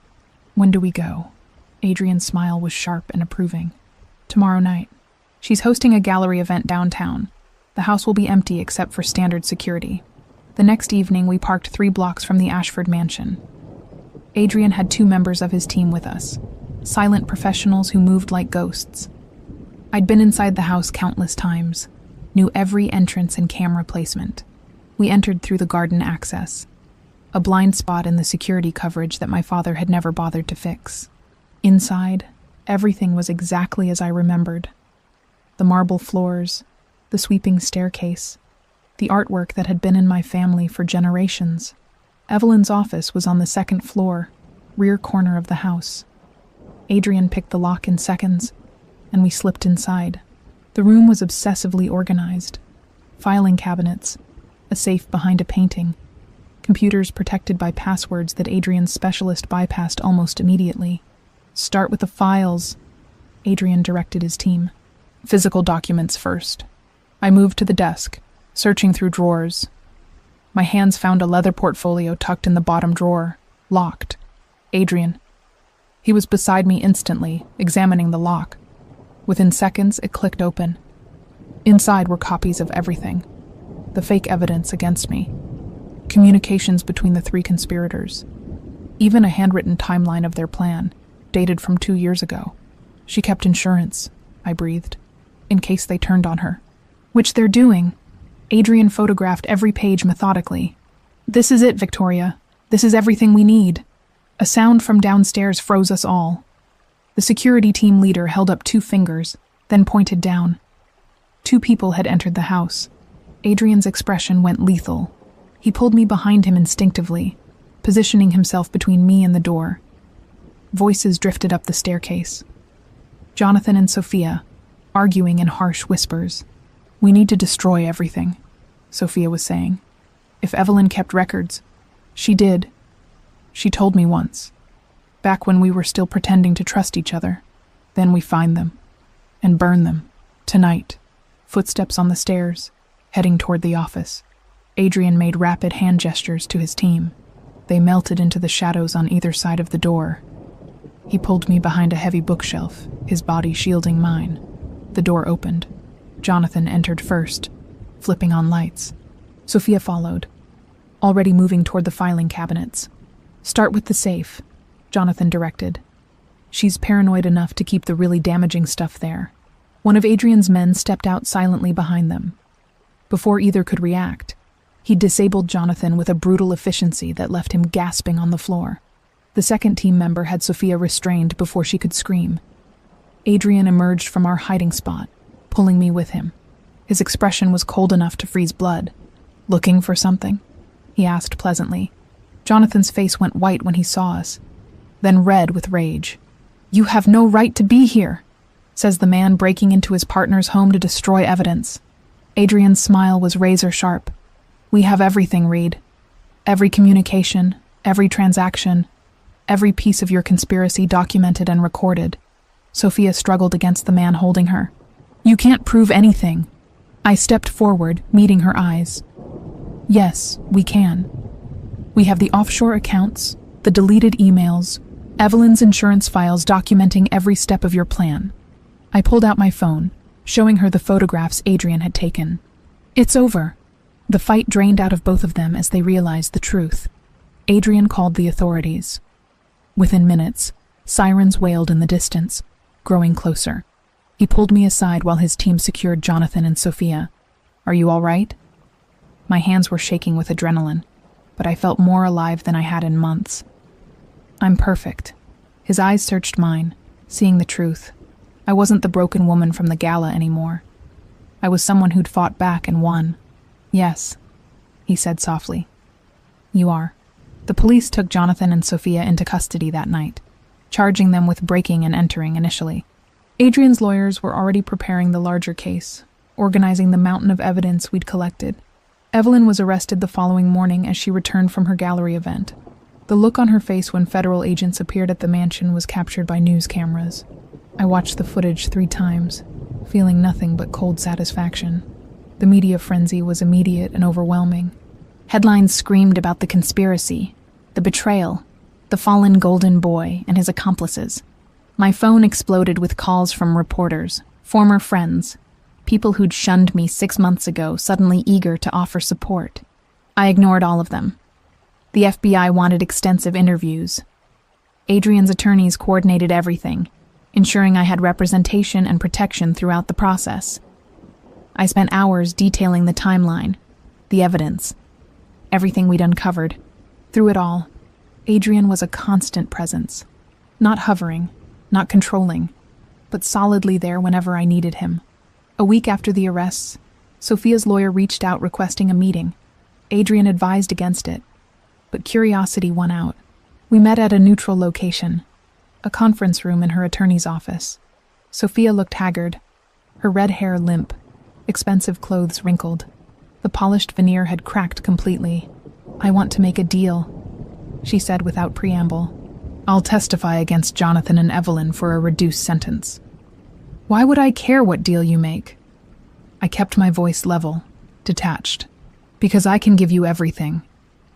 "When do we go?" Adrian's smile was sharp and approving. "Tomorrow night. She's hosting a gallery event downtown. The house will be empty except for standard security." The next evening, we parked 3 blocks from the Ashford mansion. Adrian had 2 members of his team with us, silent professionals who moved like ghosts. I'd been inside the house countless times, knew every entrance and camera placement. We entered through the garden access, a blind spot in the security coverage that my father had never bothered to fix. Inside, everything was exactly as I remembered. The marble floors, the sweeping staircase, the artwork that had been in my family for generations. Evelyn's office was on the 2nd floor, rear corner of the house. Adrian picked the lock in seconds, and we slipped inside. The room was obsessively organized. Filing cabinets, a safe behind a painting, computers protected by passwords that Adrian's specialist bypassed almost immediately. "Start with the files," Adrian directed his team. "Physical documents first." I moved to the desk, searching through drawers. My hands found a leather portfolio tucked in the bottom drawer, locked. Adrian. He was beside me instantly, examining the lock. Within seconds, it clicked open. Inside were copies of everything. The fake evidence against me. Communications between the 3 conspirators. Even a handwritten timeline of their plan, dated from 2 years ago. She kept insurance, I breathed, in case they turned on her. Which they're doing. Adrian photographed every page methodically. This is it, Victoria. This is everything we need. A sound from downstairs froze us all. The security team leader held up 2 fingers, then pointed down. 2 people had entered the house. Adrian's expression went lethal. He pulled me behind him instinctively, positioning himself between me and the door. Voices drifted up the staircase. Jonathan and Sophia, arguing in harsh whispers. We need to destroy everything, Sophia was saying. If Evelyn kept records, she did. She told me once, back when we were still pretending to trust each other. Then we find them, and burn them, tonight. Footsteps on the stairs, heading toward the office. Adrian made rapid hand gestures to his team. They melted into the shadows on either side of the door. He pulled me behind a heavy bookshelf, his body shielding mine. The door opened. Jonathan entered first, flipping on lights. Sophia followed, already moving toward the filing cabinets. Start with the safe, Jonathan directed. She's paranoid enough to keep the really damaging stuff there. One of Adrian's men stepped out silently behind them. Before either could react, he disabled Jonathan with a brutal efficiency that left him gasping on the floor. The second team member had Sophia restrained before she could scream. Adrian emerged from our hiding spot, pulling me with him. His expression was cold enough to freeze blood. Looking for something? He asked pleasantly. Jonathan's face went white when he saw us, then red with rage. You have no right to be here, says the man breaking into his partner's home to destroy evidence. Adrian's smile was razor sharp. We have everything, Reed. Every communication, every transaction, every piece of your conspiracy documented and recorded. Sophia struggled against the man holding her. You can't prove anything. I stepped forward, meeting her eyes. Yes, we can. We have the offshore accounts, the deleted emails, Evelyn's insurance files documenting every step of your plan. I pulled out my phone, showing her the photographs Adrian had taken. It's over. The fight drained out of both of them as they realized the truth. Adrian called the authorities. Within minutes, sirens wailed in the distance, growing closer. He pulled me aside while his team secured Jonathan and Sophia. Are you all right? My hands were shaking with adrenaline, but I felt more alive than I had in months. I'm perfect. His eyes searched mine, seeing the truth. I wasn't the broken woman from the gala anymore. I was someone who'd fought back and won. Yes, he said softly. You are. The police took Jonathan and Sophia into custody that night, charging them with breaking and entering initially. Adrian's lawyers were already preparing the larger case, organizing the mountain of evidence we'd collected. Evelyn was arrested the following morning as she returned from her gallery event. The look on her face when federal agents appeared at the mansion was captured by news cameras. I watched the footage 3 times, feeling nothing but cold satisfaction. The media frenzy was immediate and overwhelming. Headlines screamed about the conspiracy, the betrayal, the fallen golden boy and his accomplices. My phone exploded with calls from reporters, former friends, people who'd shunned me 6 months ago, suddenly eager to offer support. I ignored all of them. The FBI wanted extensive interviews. Adrian's attorneys coordinated everything, ensuring I had representation and protection throughout the process. I spent hours detailing the timeline, the evidence, everything we'd uncovered. Through it all, Adrian was a constant presence, not hovering, not controlling, but solidly there whenever I needed him. A week after the arrests, Sophia's lawyer reached out requesting a meeting. Adrian advised against it, but curiosity won out. We met at a neutral location, a conference room in her attorney's office. Sophia looked haggard, her red hair limp, expensive clothes wrinkled. The polished veneer had cracked completely. I want to make a deal, she said without preamble. I'll testify against Jonathan and Evelyn for a reduced sentence. Why would I care what deal you make? I kept my voice level, detached. Because I can give you everything.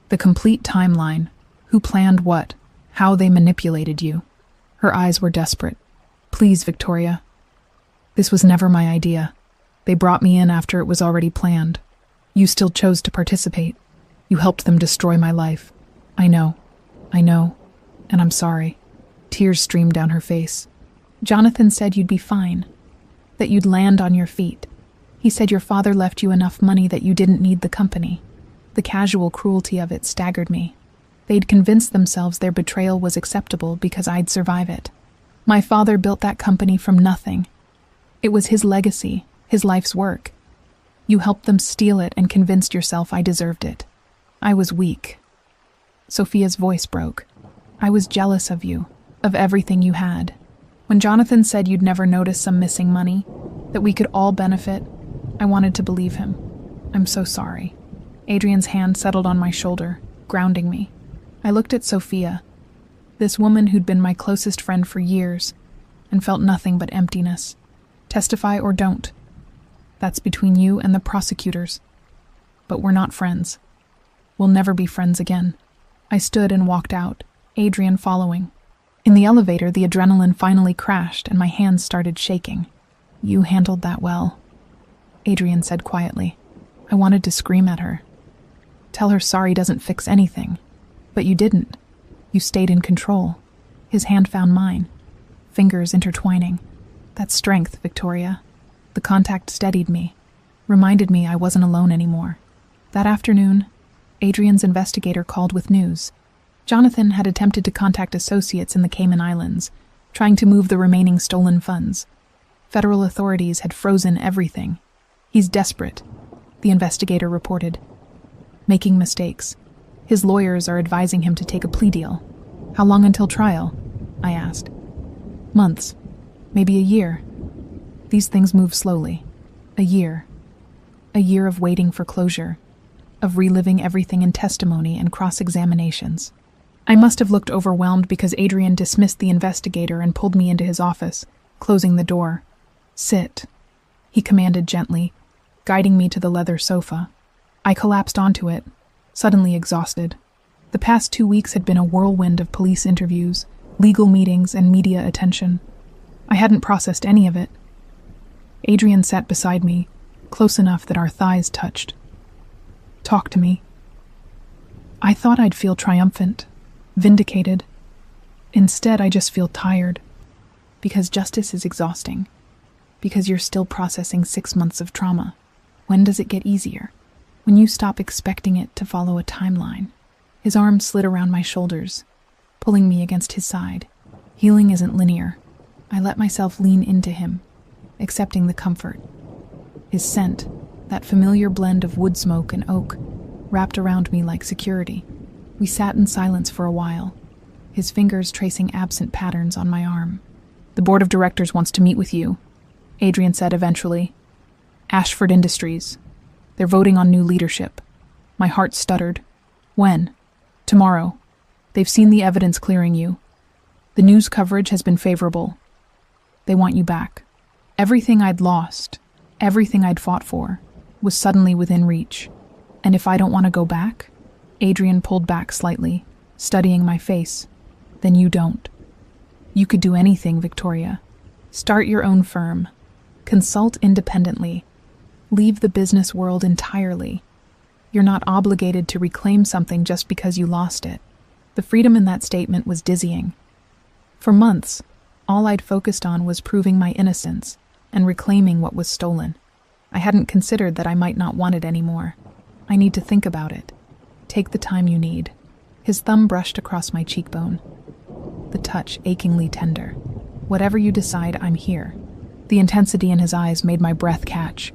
The complete timeline, who planned what, How they manipulated you. Her eyes were desperate. Please, Victoria. This was never my idea. They brought me in after it was already planned. You still chose to participate. You helped them destroy my life. I know, and I'm sorry. Tears streamed down her face. Jonathan said you'd be fine, that you'd land on your feet. He said your father left you enough money that you didn't need the company. The casual cruelty of it staggered me. They'd convinced themselves their betrayal was acceptable because I'd survive it. My father built that company from nothing. It was his legacy, his life's work. You helped them steal it and convinced yourself I deserved it. I was weak. Sophia's voice broke. I was jealous of you, of everything you had. When Jonathan said you'd never notice some missing money, that we could all benefit, I wanted to believe him. I'm so sorry. Adrian's hand settled on my shoulder, grounding me. I looked at Sophia, this woman who'd been my closest friend for years, and felt nothing but emptiness. Testify or don't. That's between you and the prosecutors. But we're not friends. We'll never be friends again. I stood and walked out, Adrian following. In the elevator, the adrenaline finally crashed and my hands started shaking. You handled that well, Adrian said quietly. I wanted to scream at her. Tell her sorry doesn't fix anything. But you didn't. You stayed in control. His hand found mine, fingers intertwining. That's strength, Victoria. The contact steadied me, reminded me I wasn't alone anymore. That afternoon, Adrian's investigator called with news. Jonathan had attempted to contact associates in the Cayman Islands, trying to move the remaining stolen funds. Federal authorities had frozen everything. He's desperate, the investigator reported. Making mistakes. His lawyers are advising him to take a plea deal. How long until trial? I asked. Months. Maybe a year. These things move slowly. A year. A year of waiting for closure. Of reliving everything in testimony and cross-examinations. I must have looked overwhelmed because Adrian dismissed the investigator and pulled me into his office, closing the door. Sit, he commanded gently, guiding me to the leather sofa. I collapsed onto it, suddenly exhausted. The past 2 weeks had been a whirlwind of police interviews, legal meetings, and media attention. I hadn't processed any of it. Adrian sat beside me, close enough that our thighs touched. Talk to me. I thought I'd feel triumphant, vindicated. Instead, I just feel tired. Because justice is exhausting. Because you're still processing 6 months of trauma. When does it get easier? When you stop expecting it to follow a timeline. His arm slid around my shoulders, pulling me against his side. Healing isn't linear. I let myself lean into him, accepting the comfort. His scent, that familiar blend of wood smoke and oak, wrapped around me like security. We sat in silence for a while, his fingers tracing absent patterns on my arm. The board of directors wants to meet with you, Adrian said eventually. Ashford Industries. They're voting on new leadership. My heart stuttered. When? Tomorrow. They've seen the evidence clearing you. The news coverage has been favorable. They want you back. Everything I'd lost, everything I'd fought for, was suddenly within reach. And if I don't want to go back? Adrian pulled back slightly, studying my face. Then you don't. You could do anything, Victoria. Start your own firm. Consult independently. Leave the business world entirely. You're not obligated to reclaim something just because you lost it. The freedom in that statement was dizzying. For months, all I'd focused on was proving my innocence and reclaiming what was stolen. I hadn't considered that I might not want it anymore. I need to think about it. Take the time you need. His thumb brushed across my cheekbone. The touch achingly tender. Whatever you decide, I'm here. The intensity in his eyes made my breath catch.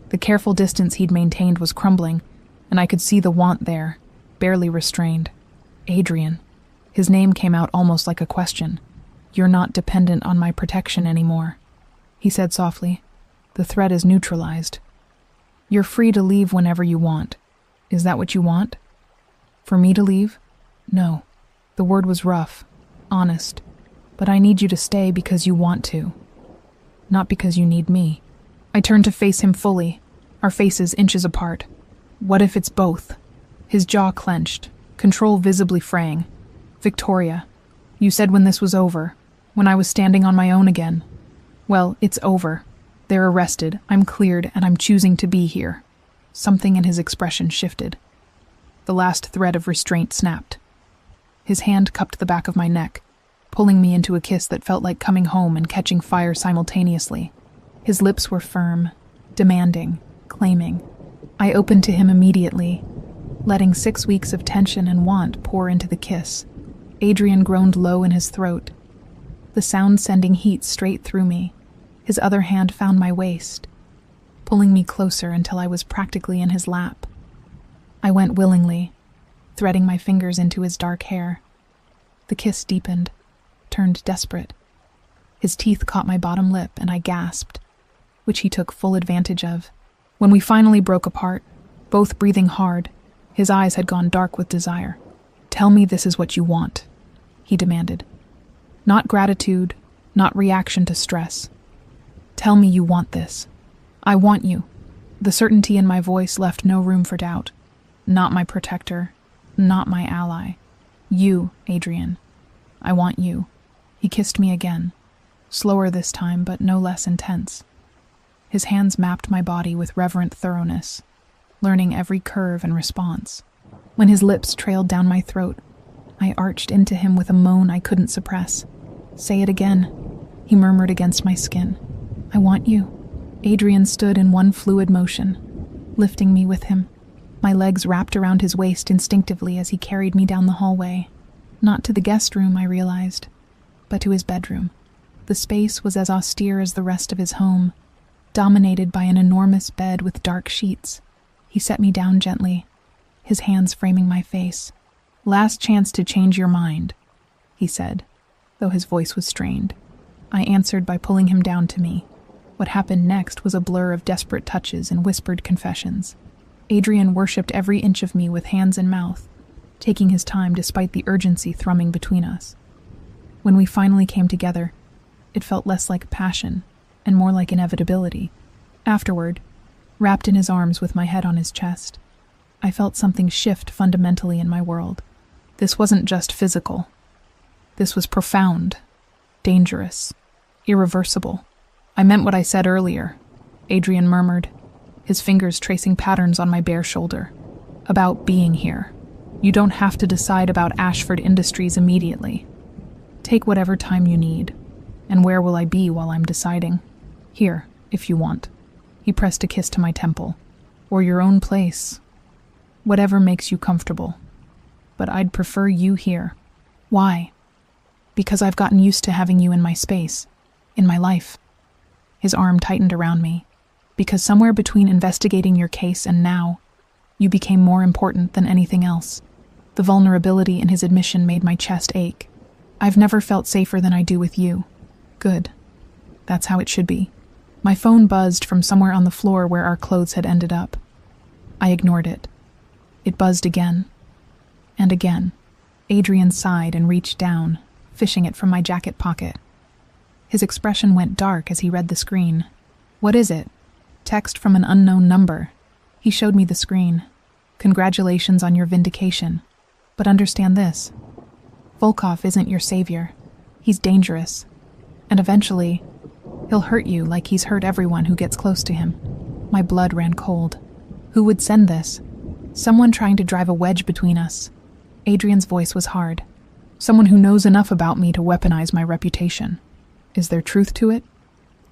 The careful distance he'd maintained was crumbling, and I could see the want there, barely restrained. Adrian. His name came out almost like a question. You're not dependent on my protection anymore, he said softly. The threat is neutralized. You're free to leave whenever you want. Is that what you want? For me to leave? No. The word was rough, honest. But I need you to stay because you want to. Not because you need me. I turned to face him fully, our faces inches apart. What if it's both? His jaw clenched, control visibly fraying. Victoria, You said when this was over, when I was standing on my own again. Well, it's over. They're arrested, I'm cleared, and I'm choosing to be here." Something in his expression shifted. The last thread of restraint snapped. His hand cupped the back of my neck, pulling me into a kiss that felt like coming home and catching fire simultaneously. His lips were firm, demanding, claiming. I opened to him immediately, letting 6 weeks of tension and want pour into the kiss. Adrian groaned low in his throat, the sound sending heat straight through me. His other hand found my waist, pulling me closer until I was practically in his lap. I went willingly, threading my fingers into his dark hair. The kiss deepened, turned desperate. His teeth caught my bottom lip and I gasped, which he took full advantage of. When we finally broke apart, both breathing hard, his eyes had gone dark with desire. "Tell me this is what you want," he demanded. Not gratitude, not reaction to stress. "Tell me you want this. I want you." The certainty in my voice left no room for doubt. Not my protector, not my ally. You, Adrian. I want you. He kissed me again, slower this time, but no less intense. His hands mapped my body with reverent thoroughness, learning every curve and response. When his lips trailed down my throat, I arched into him with a moan I couldn't suppress. "Say it again," he murmured against my skin. "I want you." Adrian stood in one fluid motion, lifting me with him. My legs wrapped around his waist instinctively as he carried me down the hallway. Not to the guest room, I realized, but to his bedroom. The space was as austere as the rest of his home, dominated by an enormous bed with dark sheets. He set me down gently, his hands framing my face. "Last chance to change your mind," he said, though his voice was strained. I answered by pulling him down to me. What happened next was a blur of desperate touches and whispered confessions. Adrian worshipped every inch of me with hands and mouth, taking his time despite the urgency thrumming between us. When we finally came together, it felt less like passion and more like inevitability. Afterward, wrapped in his arms with my head on his chest, I felt something shift fundamentally in my world. This wasn't just physical. This was profound, dangerous, irreversible. "I meant what I said earlier," Adrian murmured, his fingers tracing patterns on my bare shoulder. "About being here. You don't have to decide about Ashford Industries immediately. Take whatever time you need. And where will I be while I'm deciding? Here, if you want." He pressed a kiss to my temple. "Or your own place. Whatever makes you comfortable. But I'd prefer you here." "Why?" "Because I've gotten used to having you in my space, in my life." His arm tightened around me. "Because somewhere between investigating your case and now, you became more important than anything else." The vulnerability in his admission made my chest ache. "I've never felt safer than I do with you." "Good. That's how it should be." My phone buzzed from somewhere on the floor where our clothes had ended up. I ignored it. It buzzed again. And again. Adrian sighed and reached down, fishing it from my jacket pocket. His expression went dark as he read the screen. "What is it?" "Text from an unknown number." He showed me the screen. "Congratulations on your vindication. But understand this. Volkov isn't your savior. He's dangerous. And eventually, he'll hurt you like he's hurt everyone who gets close to him." My blood ran cold. Who would send this? Someone trying to drive a wedge between us. Adrian's voice was hard. Someone who knows enough about me to weaponize my reputation. "Is there truth to it?"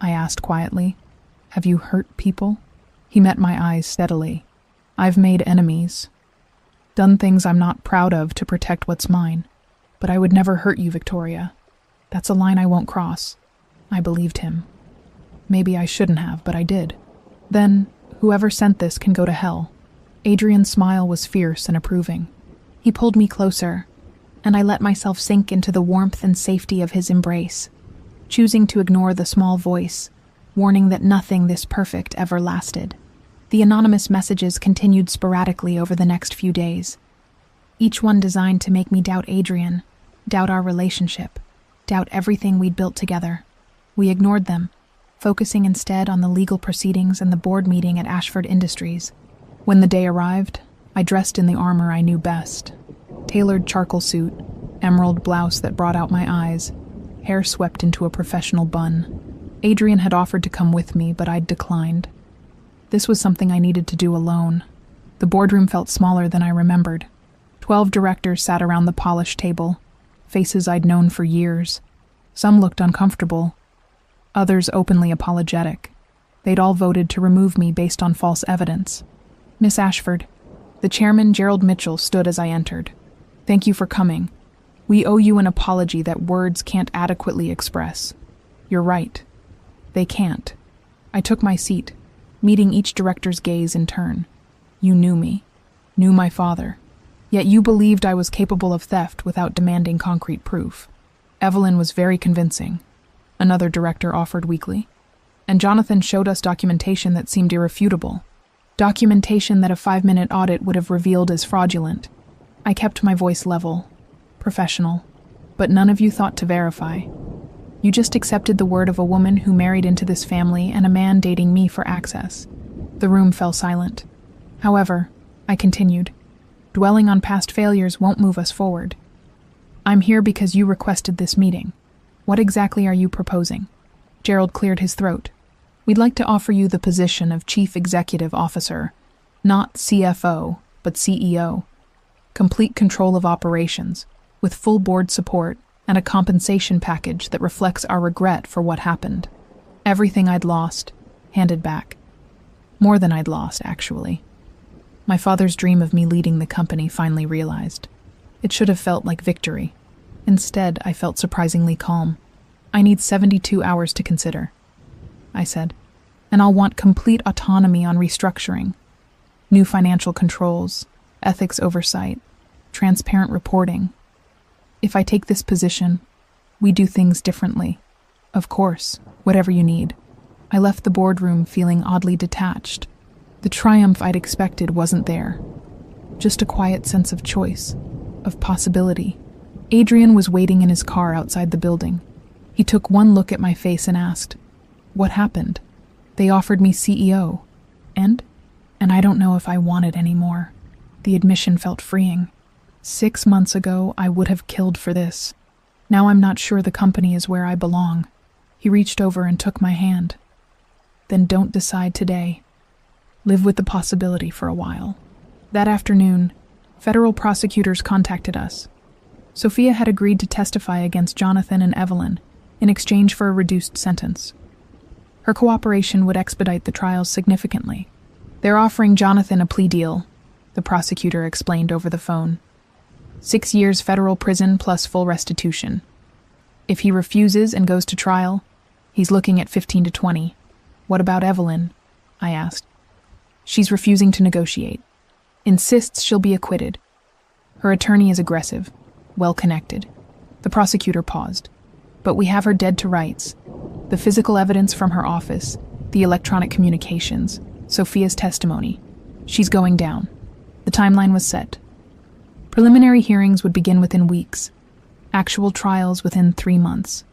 I asked quietly. "Have you hurt people?" He met my eyes steadily. "I've made enemies. Done things I'm not proud of to protect what's mine. But I would never hurt you, Victoria. That's a line I won't cross." I believed him. Maybe I shouldn't have, but I did. "Then, whoever sent this can go to hell." Adrian's smile was fierce and approving. He pulled me closer, and I let myself sink into the warmth and safety of his embrace, choosing to ignore the small voice, warning that nothing this perfect ever lasted. The anonymous messages continued sporadically over the next few days, each one designed to make me doubt Adrian, doubt our relationship, doubt everything we'd built together. We ignored them, focusing instead on the legal proceedings and the board meeting at Ashford Industries. When the day arrived, I dressed in the armor I knew best. Tailored charcoal suit, emerald blouse that brought out my eyes, hair swept into a professional bun. Adrian had offered to come with me, but I'd declined. This was something I needed to do alone. The boardroom felt smaller than I remembered. 12 directors sat around the polished table, faces I'd known for years. Some looked uncomfortable, others openly apologetic. They'd all voted to remove me based on false evidence. Miss Ashford, the chairman, Gerald Mitchell, stood as I entered. Thank you for coming. We owe you an apology that words can't adequately express. You're right. They can't. I took my seat, meeting each director's gaze in turn. You knew me, knew my father. Yet you believed I was capable of theft without demanding concrete proof. Evelyn was very convincing, another director offered weakly. And Jonathan showed us documentation that seemed irrefutable. Documentation that a 5-minute audit would have revealed as fraudulent. I kept my voice level, professional, but none of you thought to verify. You just accepted the word of a woman who married into this family and a man dating me for access. The room fell silent. However, I continued, dwelling on past failures won't move us forward. I'm here because you requested this meeting. What exactly are you proposing? Gerald cleared his throat. We'd like to offer you the position of Chief Executive Officer, not CFO, but CEO. Complete control of operations, with full board support and a compensation package that reflects our regret for what happened. Everything I'd lost, handed back. More than I'd lost, actually. My father's dream of me leading the company finally realized. It should have felt like victory. Instead, I felt surprisingly calm. I need 72 hours to consider, I said, and I'll want complete autonomy on restructuring. New financial controls, ethics oversight, transparent reporting. If I take this position, we do things differently. Of course, whatever you need. I left the boardroom feeling oddly detached. The triumph I'd expected wasn't there. Just a quiet sense of choice, of possibility. Adrian was waiting in his car outside the building. He took one look at my face and asked, "What happened?" They offered me CEO. And I don't know if I wanted any more. The admission felt freeing. 6 months ago, I would have killed for this. Now I'm not sure the company is where I belong. He reached over and took my hand. Then don't decide today. Live with the possibility for a while. That afternoon, federal prosecutors contacted us. Sophia had agreed to testify against Jonathan and Evelyn in exchange for a reduced sentence. Her cooperation would expedite the trials significantly. They're offering Jonathan a plea deal, the prosecutor explained over the phone. 6 years federal prison plus full restitution. If he refuses and goes to trial, he's looking at 15 to 20. What about Evelyn? I asked. She's refusing to negotiate. Insists she'll be acquitted. Her attorney is aggressive, well-connected. The prosecutor paused. But we have her dead to rights. The physical evidence from her office, the electronic communications, Sophia's testimony. She's going down. The timeline was set. Preliminary hearings would begin within weeks. Actual trials within 3 months.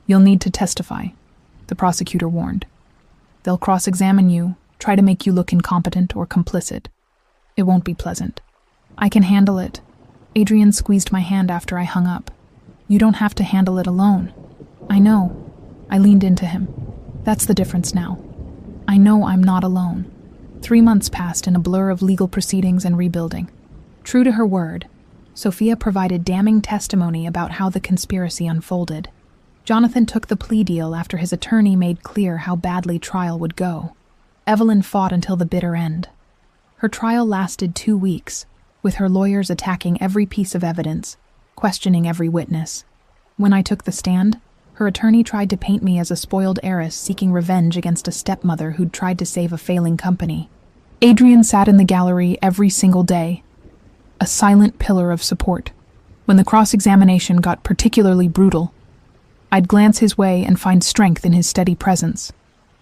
You'll need to testify, the prosecutor warned. They'll cross-examine you, try to make you look incompetent or complicit. It won't be pleasant. I can handle it. Adrian squeezed my hand after I hung up. You don't have to handle it alone. I know. I leaned into him. That's the difference now. I know I'm not alone. 3 months passed in a blur of legal proceedings and rebuilding. True to her word, Sophia provided damning testimony about how the conspiracy unfolded. Jonathan took the plea deal after his attorney made clear how badly trial would go. Evelyn fought until the bitter end. Her trial lasted 2 weeks, with her lawyers attacking every piece of evidence, questioning every witness. When I took the stand, her attorney tried to paint me as a spoiled heiress seeking revenge against a stepmother who'd tried to save a failing company. Adrian sat in the gallery every single day, a silent pillar of support. When the cross-examination got particularly brutal, I'd glance his way and find strength in his steady presence.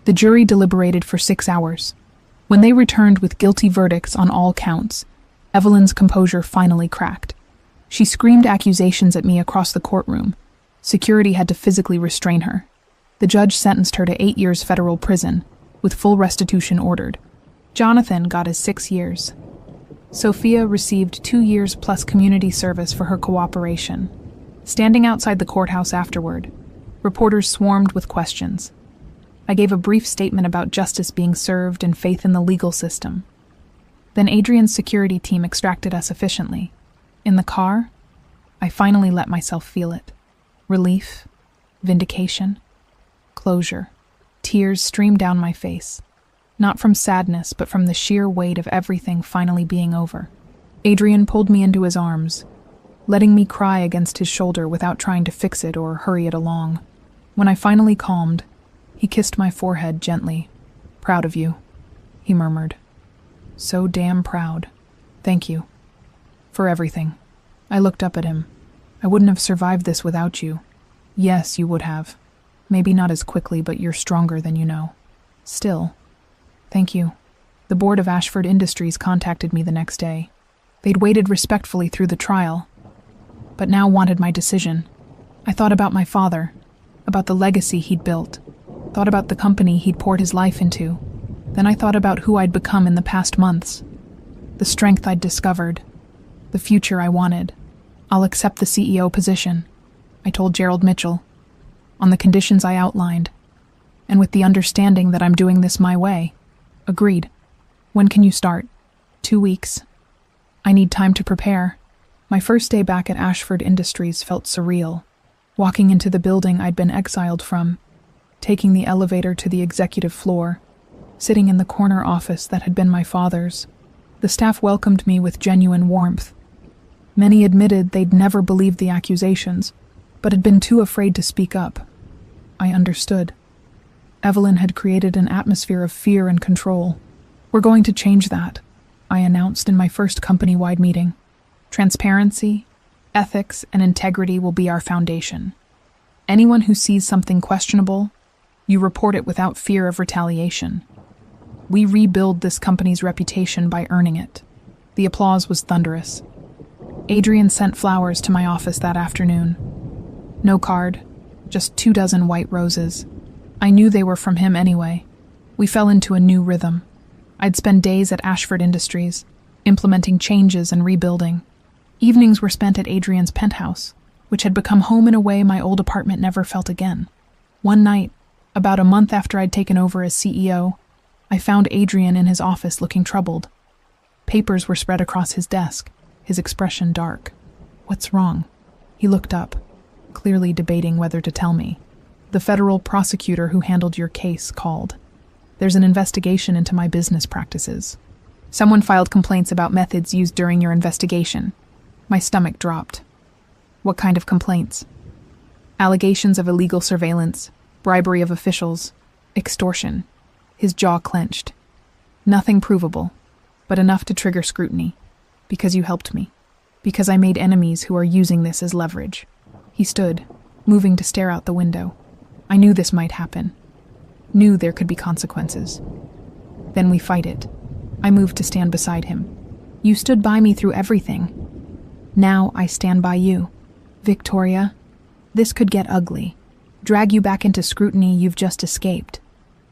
The jury deliberated for 6 hours. When they returned with guilty verdicts on all counts, Evelyn's composure finally cracked. She screamed accusations at me across the courtroom. Security had to physically restrain her. The judge sentenced her to 8 years federal prison, with full restitution ordered. Jonathan got his 6 years. Sophia received 2 years plus community service for her cooperation. Standing outside the courthouse afterward, reporters swarmed with questions. I gave a brief statement about justice being served and faith in the legal system. Then Adrian's security team extracted us efficiently. In the car, I finally let myself feel it. Relief, vindication, closure. Tears streamed down my face, not from sadness, but from the sheer weight of everything finally being over. Adrian pulled me into his arms, letting me cry against his shoulder without trying to fix it or hurry it along. When I finally calmed, he kissed my forehead gently. "Proud of you," he murmured. "So damn proud. Thank you. For everything." I looked up at him. "I wouldn't have survived this without you." "Yes, you would have. Maybe not as quickly, but you're stronger than you know. Still, thank you." The board of Ashford Industries contacted me the next day. They'd waited respectfully through the trial, but now wanted my decision. I thought about my father, about the legacy he'd built, thought about the company he'd poured his life into. Then I thought about who I'd become in the past months, the strength I'd discovered, the future I wanted. "I'll accept the CEO position," I told Gerald Mitchell, "on the conditions I outlined, and with the understanding that I'm doing this my way." "Agreed. When can you start?" 2 weeks. "I need time to prepare." My first day back at Ashford Industries felt surreal. Walking into the building I'd been exiled from, taking the elevator to the executive floor, sitting in the corner office that had been my father's. The staff welcomed me with genuine warmth. Many admitted they'd never believed the accusations, but had been too afraid to speak up. I understood. Evelyn had created an atmosphere of fear and control. "We're going to change that," I announced in my first company-wide meeting. "Transparency, ethics, and integrity will be our foundation. Anyone who sees something questionable, you report it without fear of retaliation. We rebuild this company's reputation by earning it." The applause was thunderous. Adrian sent flowers to my office that afternoon. No card, just 24 white roses. I knew they were from him anyway. We fell into a new rhythm. I'd spend days at Ashford Industries, implementing changes and rebuilding. Evenings were spent at Adrian's penthouse, which had become home in a way my old apartment never felt again. One night, about a month after I'd taken over as CEO, I found Adrian in his office looking troubled. Papers were spread across his desk, his expression dark. "What's wrong?" He looked up, clearly debating whether to tell me. "The federal prosecutor who handled your case called. There's an investigation into my business practices. Someone filed complaints about methods used during your investigation." My stomach dropped. "What kind of complaints?" "Allegations of illegal surveillance, bribery of officials, extortion." His jaw clenched. "Nothing provable, but enough to trigger scrutiny. Because you helped me. Because I made enemies who are using this as leverage." He stood, moving to stare out the window. I knew this might happen. Knew there could be consequences. "Then we fight it." I moved to stand beside him. "You stood by me through everything. Now I stand by you. Victoria, this could get ugly. Drag you back into scrutiny you've just escaped.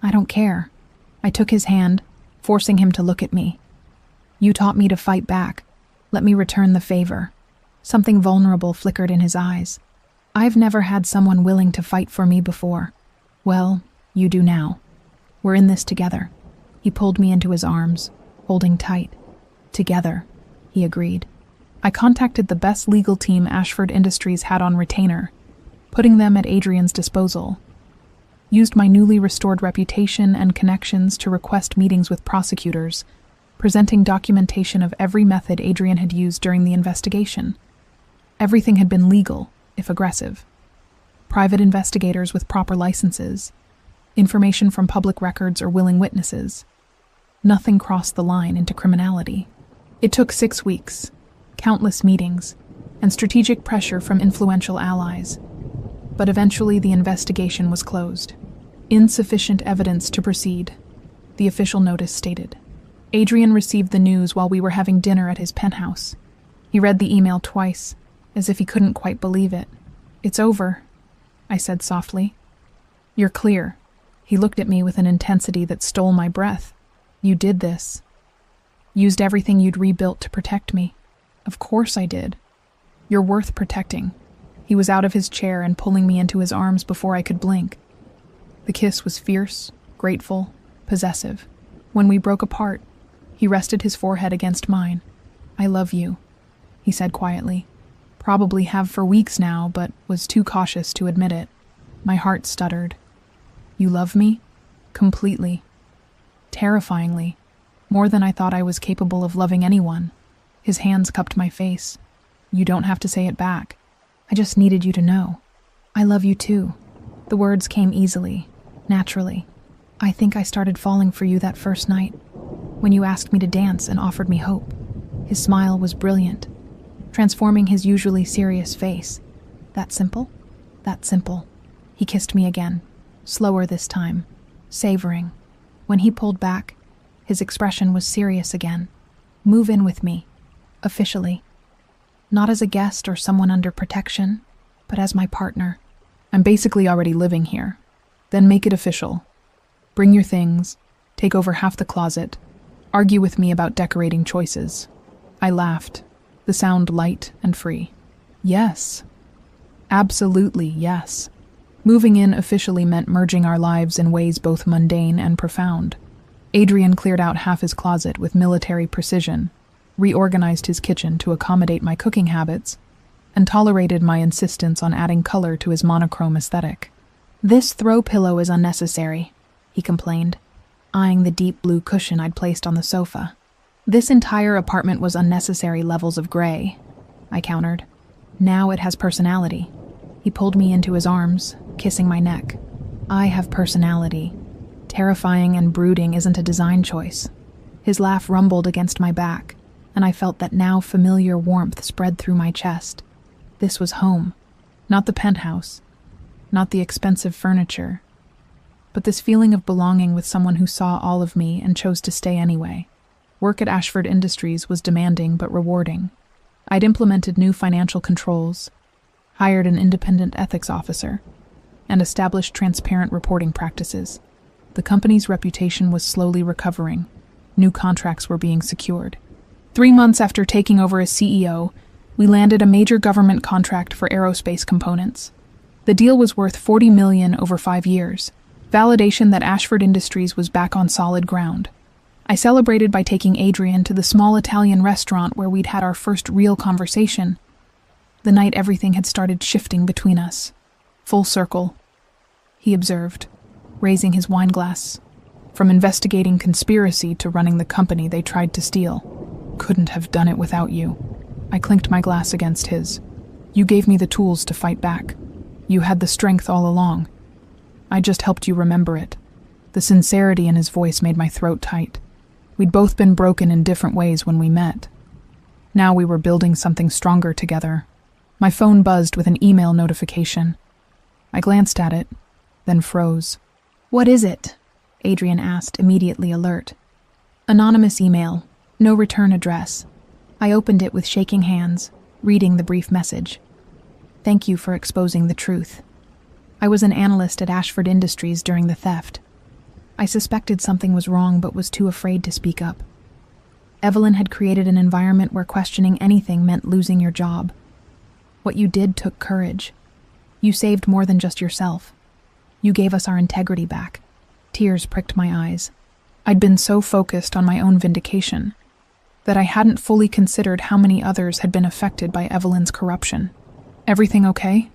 I don't care." I took his hand, forcing him to look at me. "You taught me to fight back. Let me return the favor." Something vulnerable flickered in his eyes. "I've never had someone willing to fight for me before." "Well, you do now. We're in this together." He pulled me into his arms, holding tight. "Together," he agreed. I contacted the best legal team Ashford Industries had on retainer, putting them at Adrian's disposal. Used my newly restored reputation and connections to request meetings with prosecutors, presenting documentation of every method Adrian had used during the investigation. Everything had been legal, if aggressive. Private investigators with proper licenses, information from public records or willing witnesses. Nothing crossed the line into criminality. It took 6 weeks, countless meetings, and strategic pressure from influential allies. But eventually the investigation was closed. "Insufficient evidence to proceed," the official notice stated. Adrian received the news while we were having dinner at his penthouse. He read the email twice, as if he couldn't quite believe it. "It's over," I said softly. "You're clear." He looked at me with an intensity that stole my breath. "You did this. Used everything you'd rebuilt to protect me." "Of course I did. You're worth protecting. He was out of his chair and pulling me into his arms before I could blink. The kiss was fierce, grateful, possessive. When we broke apart, he rested his forehead against mine. "I love you," he said quietly. Probably have for weeks now, but was too cautious to admit it. My heart stuttered. "You love me?" Completely. Terrifyingly. More than I thought I was capable of loving anyone. His hands cupped my face. "You don't have to say it back. I just needed you to know. I love you too." The words came easily, naturally. "I think I started falling for you that first night, when you asked me to dance and offered me hope." His smile was brilliant, transforming his usually serious face. "That simple? That simple." He kissed me again, slower this time, savoring. When he pulled back, his expression was serious again. "Move in with me, officially. Not as a guest or someone under protection, but as my partner." "I'm basically already living here. Then make it official. Bring your things, take over half the closet, argue with me about decorating choices." I laughed, the sound light and free. "Yes. Absolutely yes." Moving in officially meant merging our lives in ways both mundane and profound. Adrian cleared out half his closet with military precision, reorganized his kitchen to accommodate my cooking habits, and tolerated my insistence on adding color to his monochrome aesthetic. "This throw pillow is unnecessary," he complained, eyeing the deep blue cushion I'd placed on the sofa. "This entire apartment was unnecessary levels of gray," I countered. "Now it has personality." He pulled me into his arms, kissing my neck. "I have personality. Terrifying and brooding isn't a design choice." His laugh rumbled against my back, and I felt that now familiar warmth spread through my chest. This was home. Not the penthouse. Not the expensive furniture. But this feeling of belonging with someone who saw all of me and chose to stay anyway. Work at Ashford Industries was demanding but rewarding. I'd implemented new financial controls, hired an independent ethics officer, and established transparent reporting practices. The company's reputation was slowly recovering. New contracts were being secured. 3 months after taking over as CEO, we landed a major government contract for aerospace components. The deal was worth $40 million over 5 years, validation that Ashford Industries was back on solid ground. I celebrated by taking Adrian to the small Italian restaurant where we'd had our first real conversation. The night everything had started shifting between us. "Full circle," he observed, raising his wine glass. "From investigating conspiracy to running the company they tried to steal. Couldn't have done it without you." I clinked my glass against his. "You gave me the tools to fight back. You had the strength all along. I just helped you remember it." The sincerity in his voice made my throat tight. We'd both been broken in different ways when we met. Now we were building something stronger together. My phone buzzed with an email notification. I glanced at it, then froze. "What is it?" Adrian asked, immediately alert. "Anonymous email. No return address." I opened it with shaking hands, reading the brief message. "Thank you for exposing the truth. I was an analyst at Ashford Industries during the theft. I suspected something was wrong but was too afraid to speak up. Evelyn had created an environment where questioning anything meant losing your job. What you did took courage. You saved more than just yourself. You gave us our integrity back." Tears pricked my eyes. I'd been so focused on my own vindication that I hadn't fully considered how many others had been affected by Evelyn's corruption. "Everything okay?"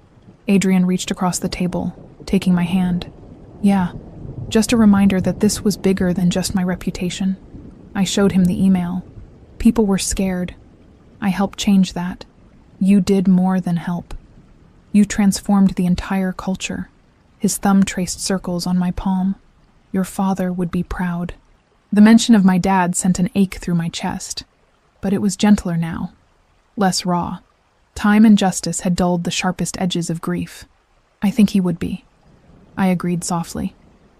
Adrian reached across the table, taking my hand. "Yeah, just a reminder that this was bigger than just my reputation." I showed him the email. "People were scared. I helped change that. You did more than help. You transformed the entire culture." His thumb traced circles on my palm. "Your father would be proud." The mention of my dad sent an ache through my chest, but it was gentler now, less raw. Time and justice had dulled the sharpest edges of grief. "I think he would be," I agreed softly.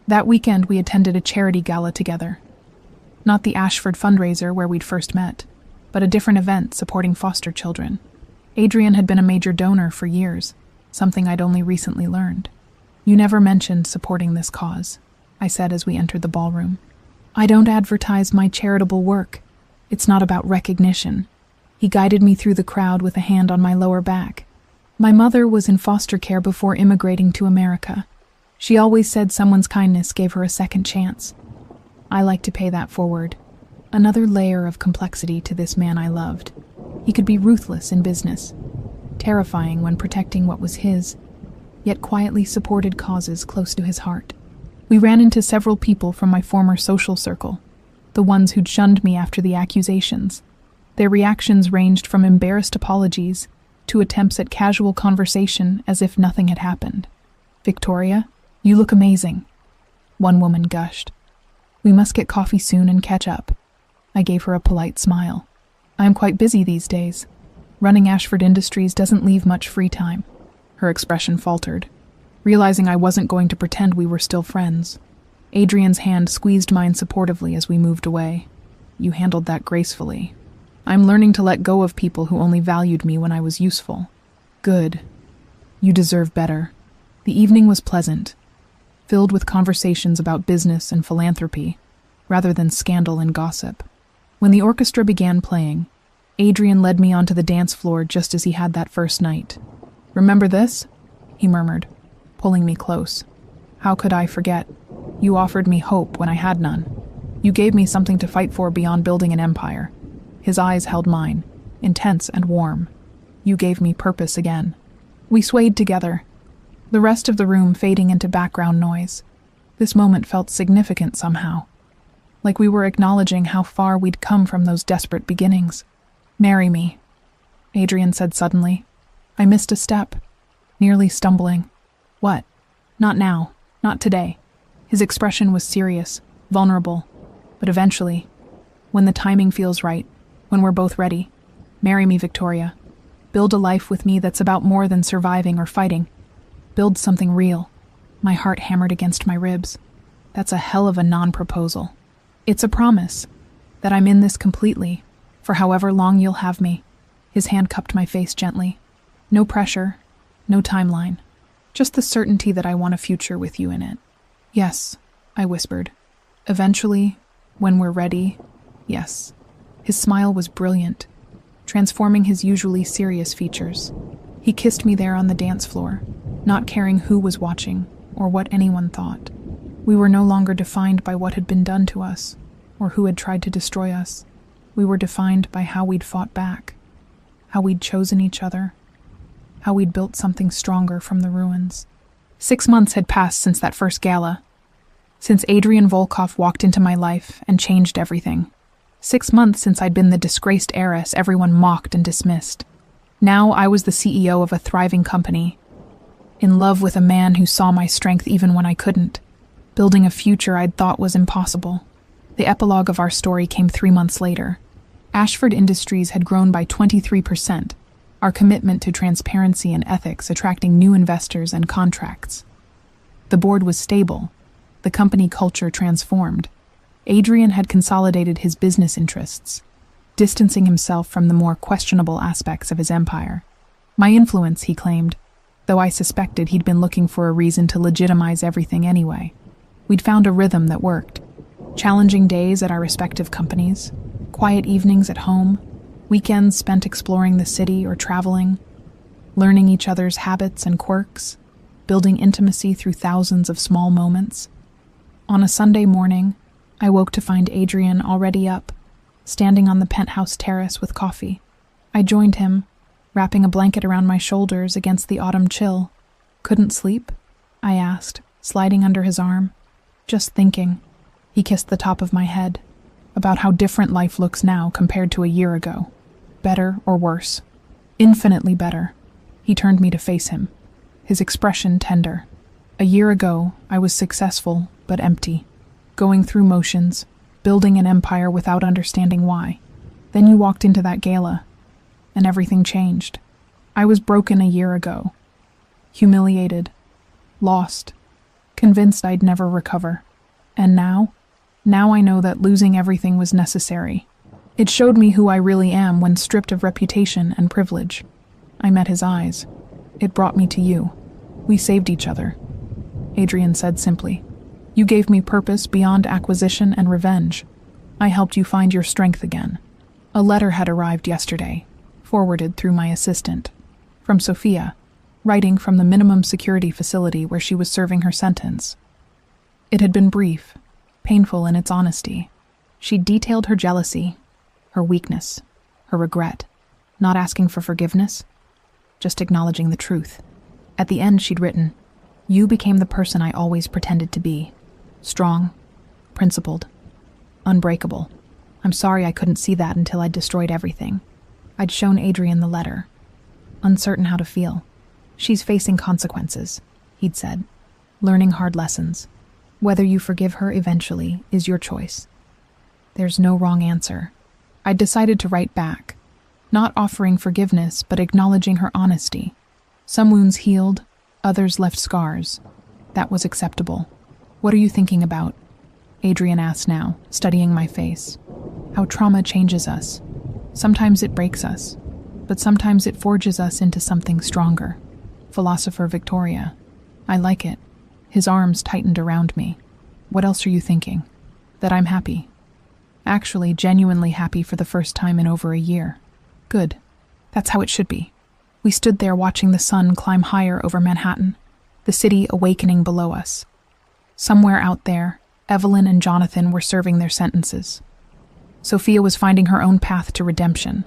That weekend we attended a charity gala together. Not the Ashford fundraiser where we'd first met, but a different event supporting foster children. Adrian had been a major donor for years, something I'd only recently learned. "You never mentioned supporting this cause," I said as we entered the ballroom. "I don't advertise my charitable work. It's not about recognition." He guided me through the crowd with a hand on my lower back. My mother was in foster care before immigrating to America. She always said someone's kindness gave her a second chance. I like to pay that forward. Another layer of complexity to this man I loved. He could be ruthless in business, terrifying when protecting what was his, yet quietly supported causes close to his heart. We ran into several people from my former social circle, the ones who'd shunned me after the accusations. Their reactions ranged from embarrassed apologies to attempts at casual conversation as if nothing had happened. "Victoria, you look amazing," one woman gushed. "We must get coffee soon and catch up." I gave her a polite smile. "I am quite busy these days. Running Ashford Industries doesn't leave much free time." Her expression faltered, realizing I wasn't going to pretend we were still friends. Adrian's hand squeezed mine supportively as we moved away. "You handled that gracefully. I'm learning to let go of people who only valued me when I was useful." "Good. You deserve better." The evening was pleasant, filled with conversations about business and philanthropy, rather than scandal and gossip. When the orchestra began playing, Adrian led me onto the dance floor just as he had that first night. "Remember this?" he murmured, pulling me close. "How could I forget? You offered me hope when I had none. You gave me something to fight for beyond building an empire." His eyes held mine, intense and warm. "You gave me purpose again." We swayed together, the rest of the room fading into background noise. This moment felt significant somehow, like we were acknowledging how far we'd come from those desperate beginnings. "Marry me," Adrian said suddenly. I missed a step, nearly stumbling. "What?" "Not now. Not today." His expression was serious, vulnerable. "But eventually, when the timing feels right, when we're both ready. Marry me, Victoria. Build a life with me that's about more than surviving or fighting. Build something real." My heart hammered against my ribs. That's a hell of a non-proposal. "It's a promise that I'm in this completely, for however long you'll have me." His hand cupped my face gently. "No pressure, no timeline. Just the certainty that I want a future with you in it." "Yes," I whispered. "Eventually, when we're ready, yes." His smile was brilliant, transforming his usually serious features. He kissed me there on the dance floor, not caring who was watching or what anyone thought. We were no longer defined by what had been done to us or who had tried to destroy us. We were defined by how we'd fought back, how we'd chosen each other, how we'd built something stronger from the ruins. 6 months had passed since that first gala, since Adrian Volkov walked into my life and changed everything. 6 months since I'd been the disgraced heiress everyone mocked and dismissed. Now I was the CEO of a thriving company, in love with a man who saw my strength even when I couldn't, building a future I'd thought was impossible. The epilogue of our story came 3 months later. Ashford Industries had grown by 23%, our commitment to transparency and ethics attracting new investors and contracts. The board was stable, the company culture transformed. Adrian had consolidated his business interests, distancing himself from the more questionable aspects of his empire. My influence, he claimed, though I suspected he'd been looking for a reason to legitimize everything anyway. We'd found a rhythm that worked. Challenging days at our respective companies, quiet evenings at home, weekends spent exploring the city or traveling, learning each other's habits and quirks, building intimacy through thousands of small moments. On a Sunday morning, I woke to find Adrian already up, standing on the penthouse terrace with coffee. I joined him, wrapping a blanket around my shoulders against the autumn chill. "Couldn't sleep?" I asked, sliding under his arm. "Just thinking." He kissed the top of my head, about how different life looks now compared to a year ago. Better or worse? Infinitely better. He turned me to face him, his expression tender. A year ago, I was successful but empty, going through motions, building an empire without understanding why. Then you walked into that gala, and everything changed. I was broken a year ago, humiliated, lost, convinced I'd never recover. And now I know that losing everything was necessary. It showed me who I really am when stripped of reputation and privilege. I met his eyes. It brought me to you. We saved each other. Adrian said simply. You gave me purpose beyond acquisition and revenge. I helped you find your strength again. A letter had arrived yesterday, forwarded through my assistant. From Sophia. writing from the minimum security facility where she was serving her sentence. It had been brief, painful in its honesty. She detailed her jealousy, her weakness, her regret, not asking for forgiveness, just acknowledging the truth. At the end, she'd written, "You became the person I always pretended to be. Strong, principled, unbreakable. I'm sorry I couldn't see that until I'd destroyed everything." I'd shown Adrian the letter, uncertain how to feel. "She's facing consequences," he'd said, "learning hard lessons. Whether you forgive her eventually is your choice. There's no wrong answer." I decided to write back, not offering forgiveness but acknowledging her honesty. Some wounds healed, others left scars. That was acceptable. "What are you thinking about?" Adrian asked now, studying my face. "How trauma changes us. Sometimes it breaks us, but sometimes it forges us into something stronger." Philosopher Victoria. I like it. His arms tightened around me. "What else are you thinking?" "That I'm happy. Actually, genuinely happy for the first time in over a year." "Good. That's how it should be." We stood there watching the sun climb higher over Manhattan, the city awakening below us. Somewhere out there, Evelyn and Jonathan were serving their sentences. Sophia was finding her own path to redemption.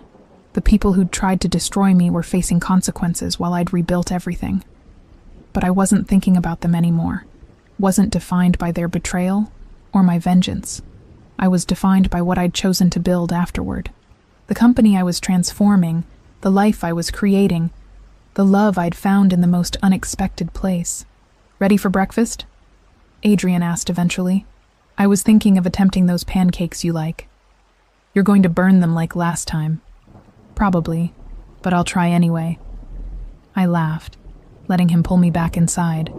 The people who'd tried to destroy me were facing consequences while I'd rebuilt everything. But I wasn't thinking about them anymore. Wasn't defined by their betrayal or my vengeance. I was defined by what I'd chosen to build afterward. The company I was transforming, the life I was creating, the love I'd found in the most unexpected place. "Ready for breakfast?" Adrian asked eventually. "I was thinking of attempting those pancakes you like." "You're going to burn them like last time." "Probably, but I'll try anyway." I laughed, letting him pull me back inside.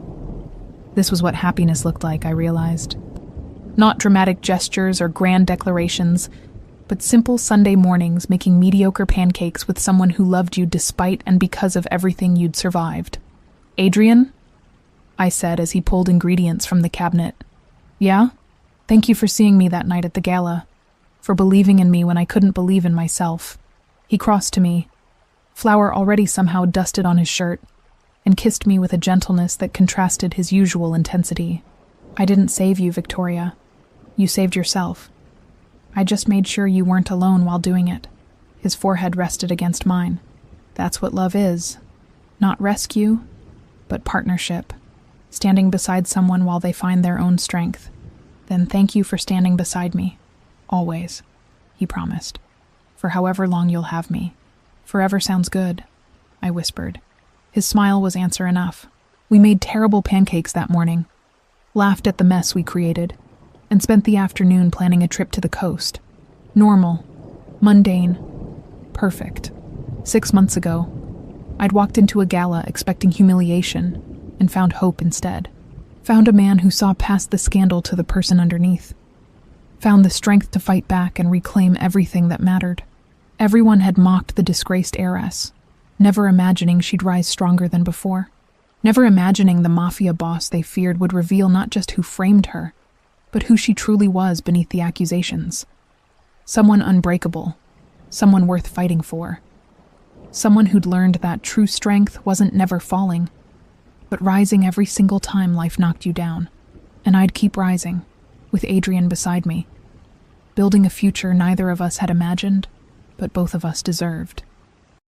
This was what happiness looked like, I realized. Not dramatic gestures or grand declarations, but simple Sunday mornings making mediocre pancakes with someone who loved you despite and because of everything you'd survived. "Adrian?" I said as he pulled ingredients from the cabinet. "Yeah? Thank you for seeing me that night at the gala, for believing in me when I couldn't believe in myself." He crossed to me, flour already somehow dusted on his shirt, and kissed me with a gentleness that contrasted his usual intensity. "I didn't save you, Victoria. You saved yourself. I just made sure you weren't alone while doing it." His forehead rested against mine. "That's what love is. Not rescue, but partnership. Standing beside someone while they find their own strength. Then thank you for standing beside me. Always," he promised. "For however long you'll have me." "Forever sounds good," I whispered. His smile was answer enough. We made terrible pancakes that morning, laughed at the mess we created, and spent the afternoon planning a trip to the coast. Normal, mundane, perfect. 6 months ago, I'd walked into a gala expecting humiliation and found hope instead. Found a man who saw past the scandal to the person underneath. Found the strength to fight back and reclaim everything that mattered. Everyone had mocked the disgraced heiress, never imagining she'd rise stronger than before. Never imagining the Mafia boss they feared would reveal not just who framed her, but who she truly was beneath the accusations. Someone unbreakable, someone worth fighting for. Someone who'd learned that true strength wasn't never falling, but rising every single time life knocked you down. And I'd keep rising, with Adrian beside me, building a future neither of us had imagined, but both of us deserved.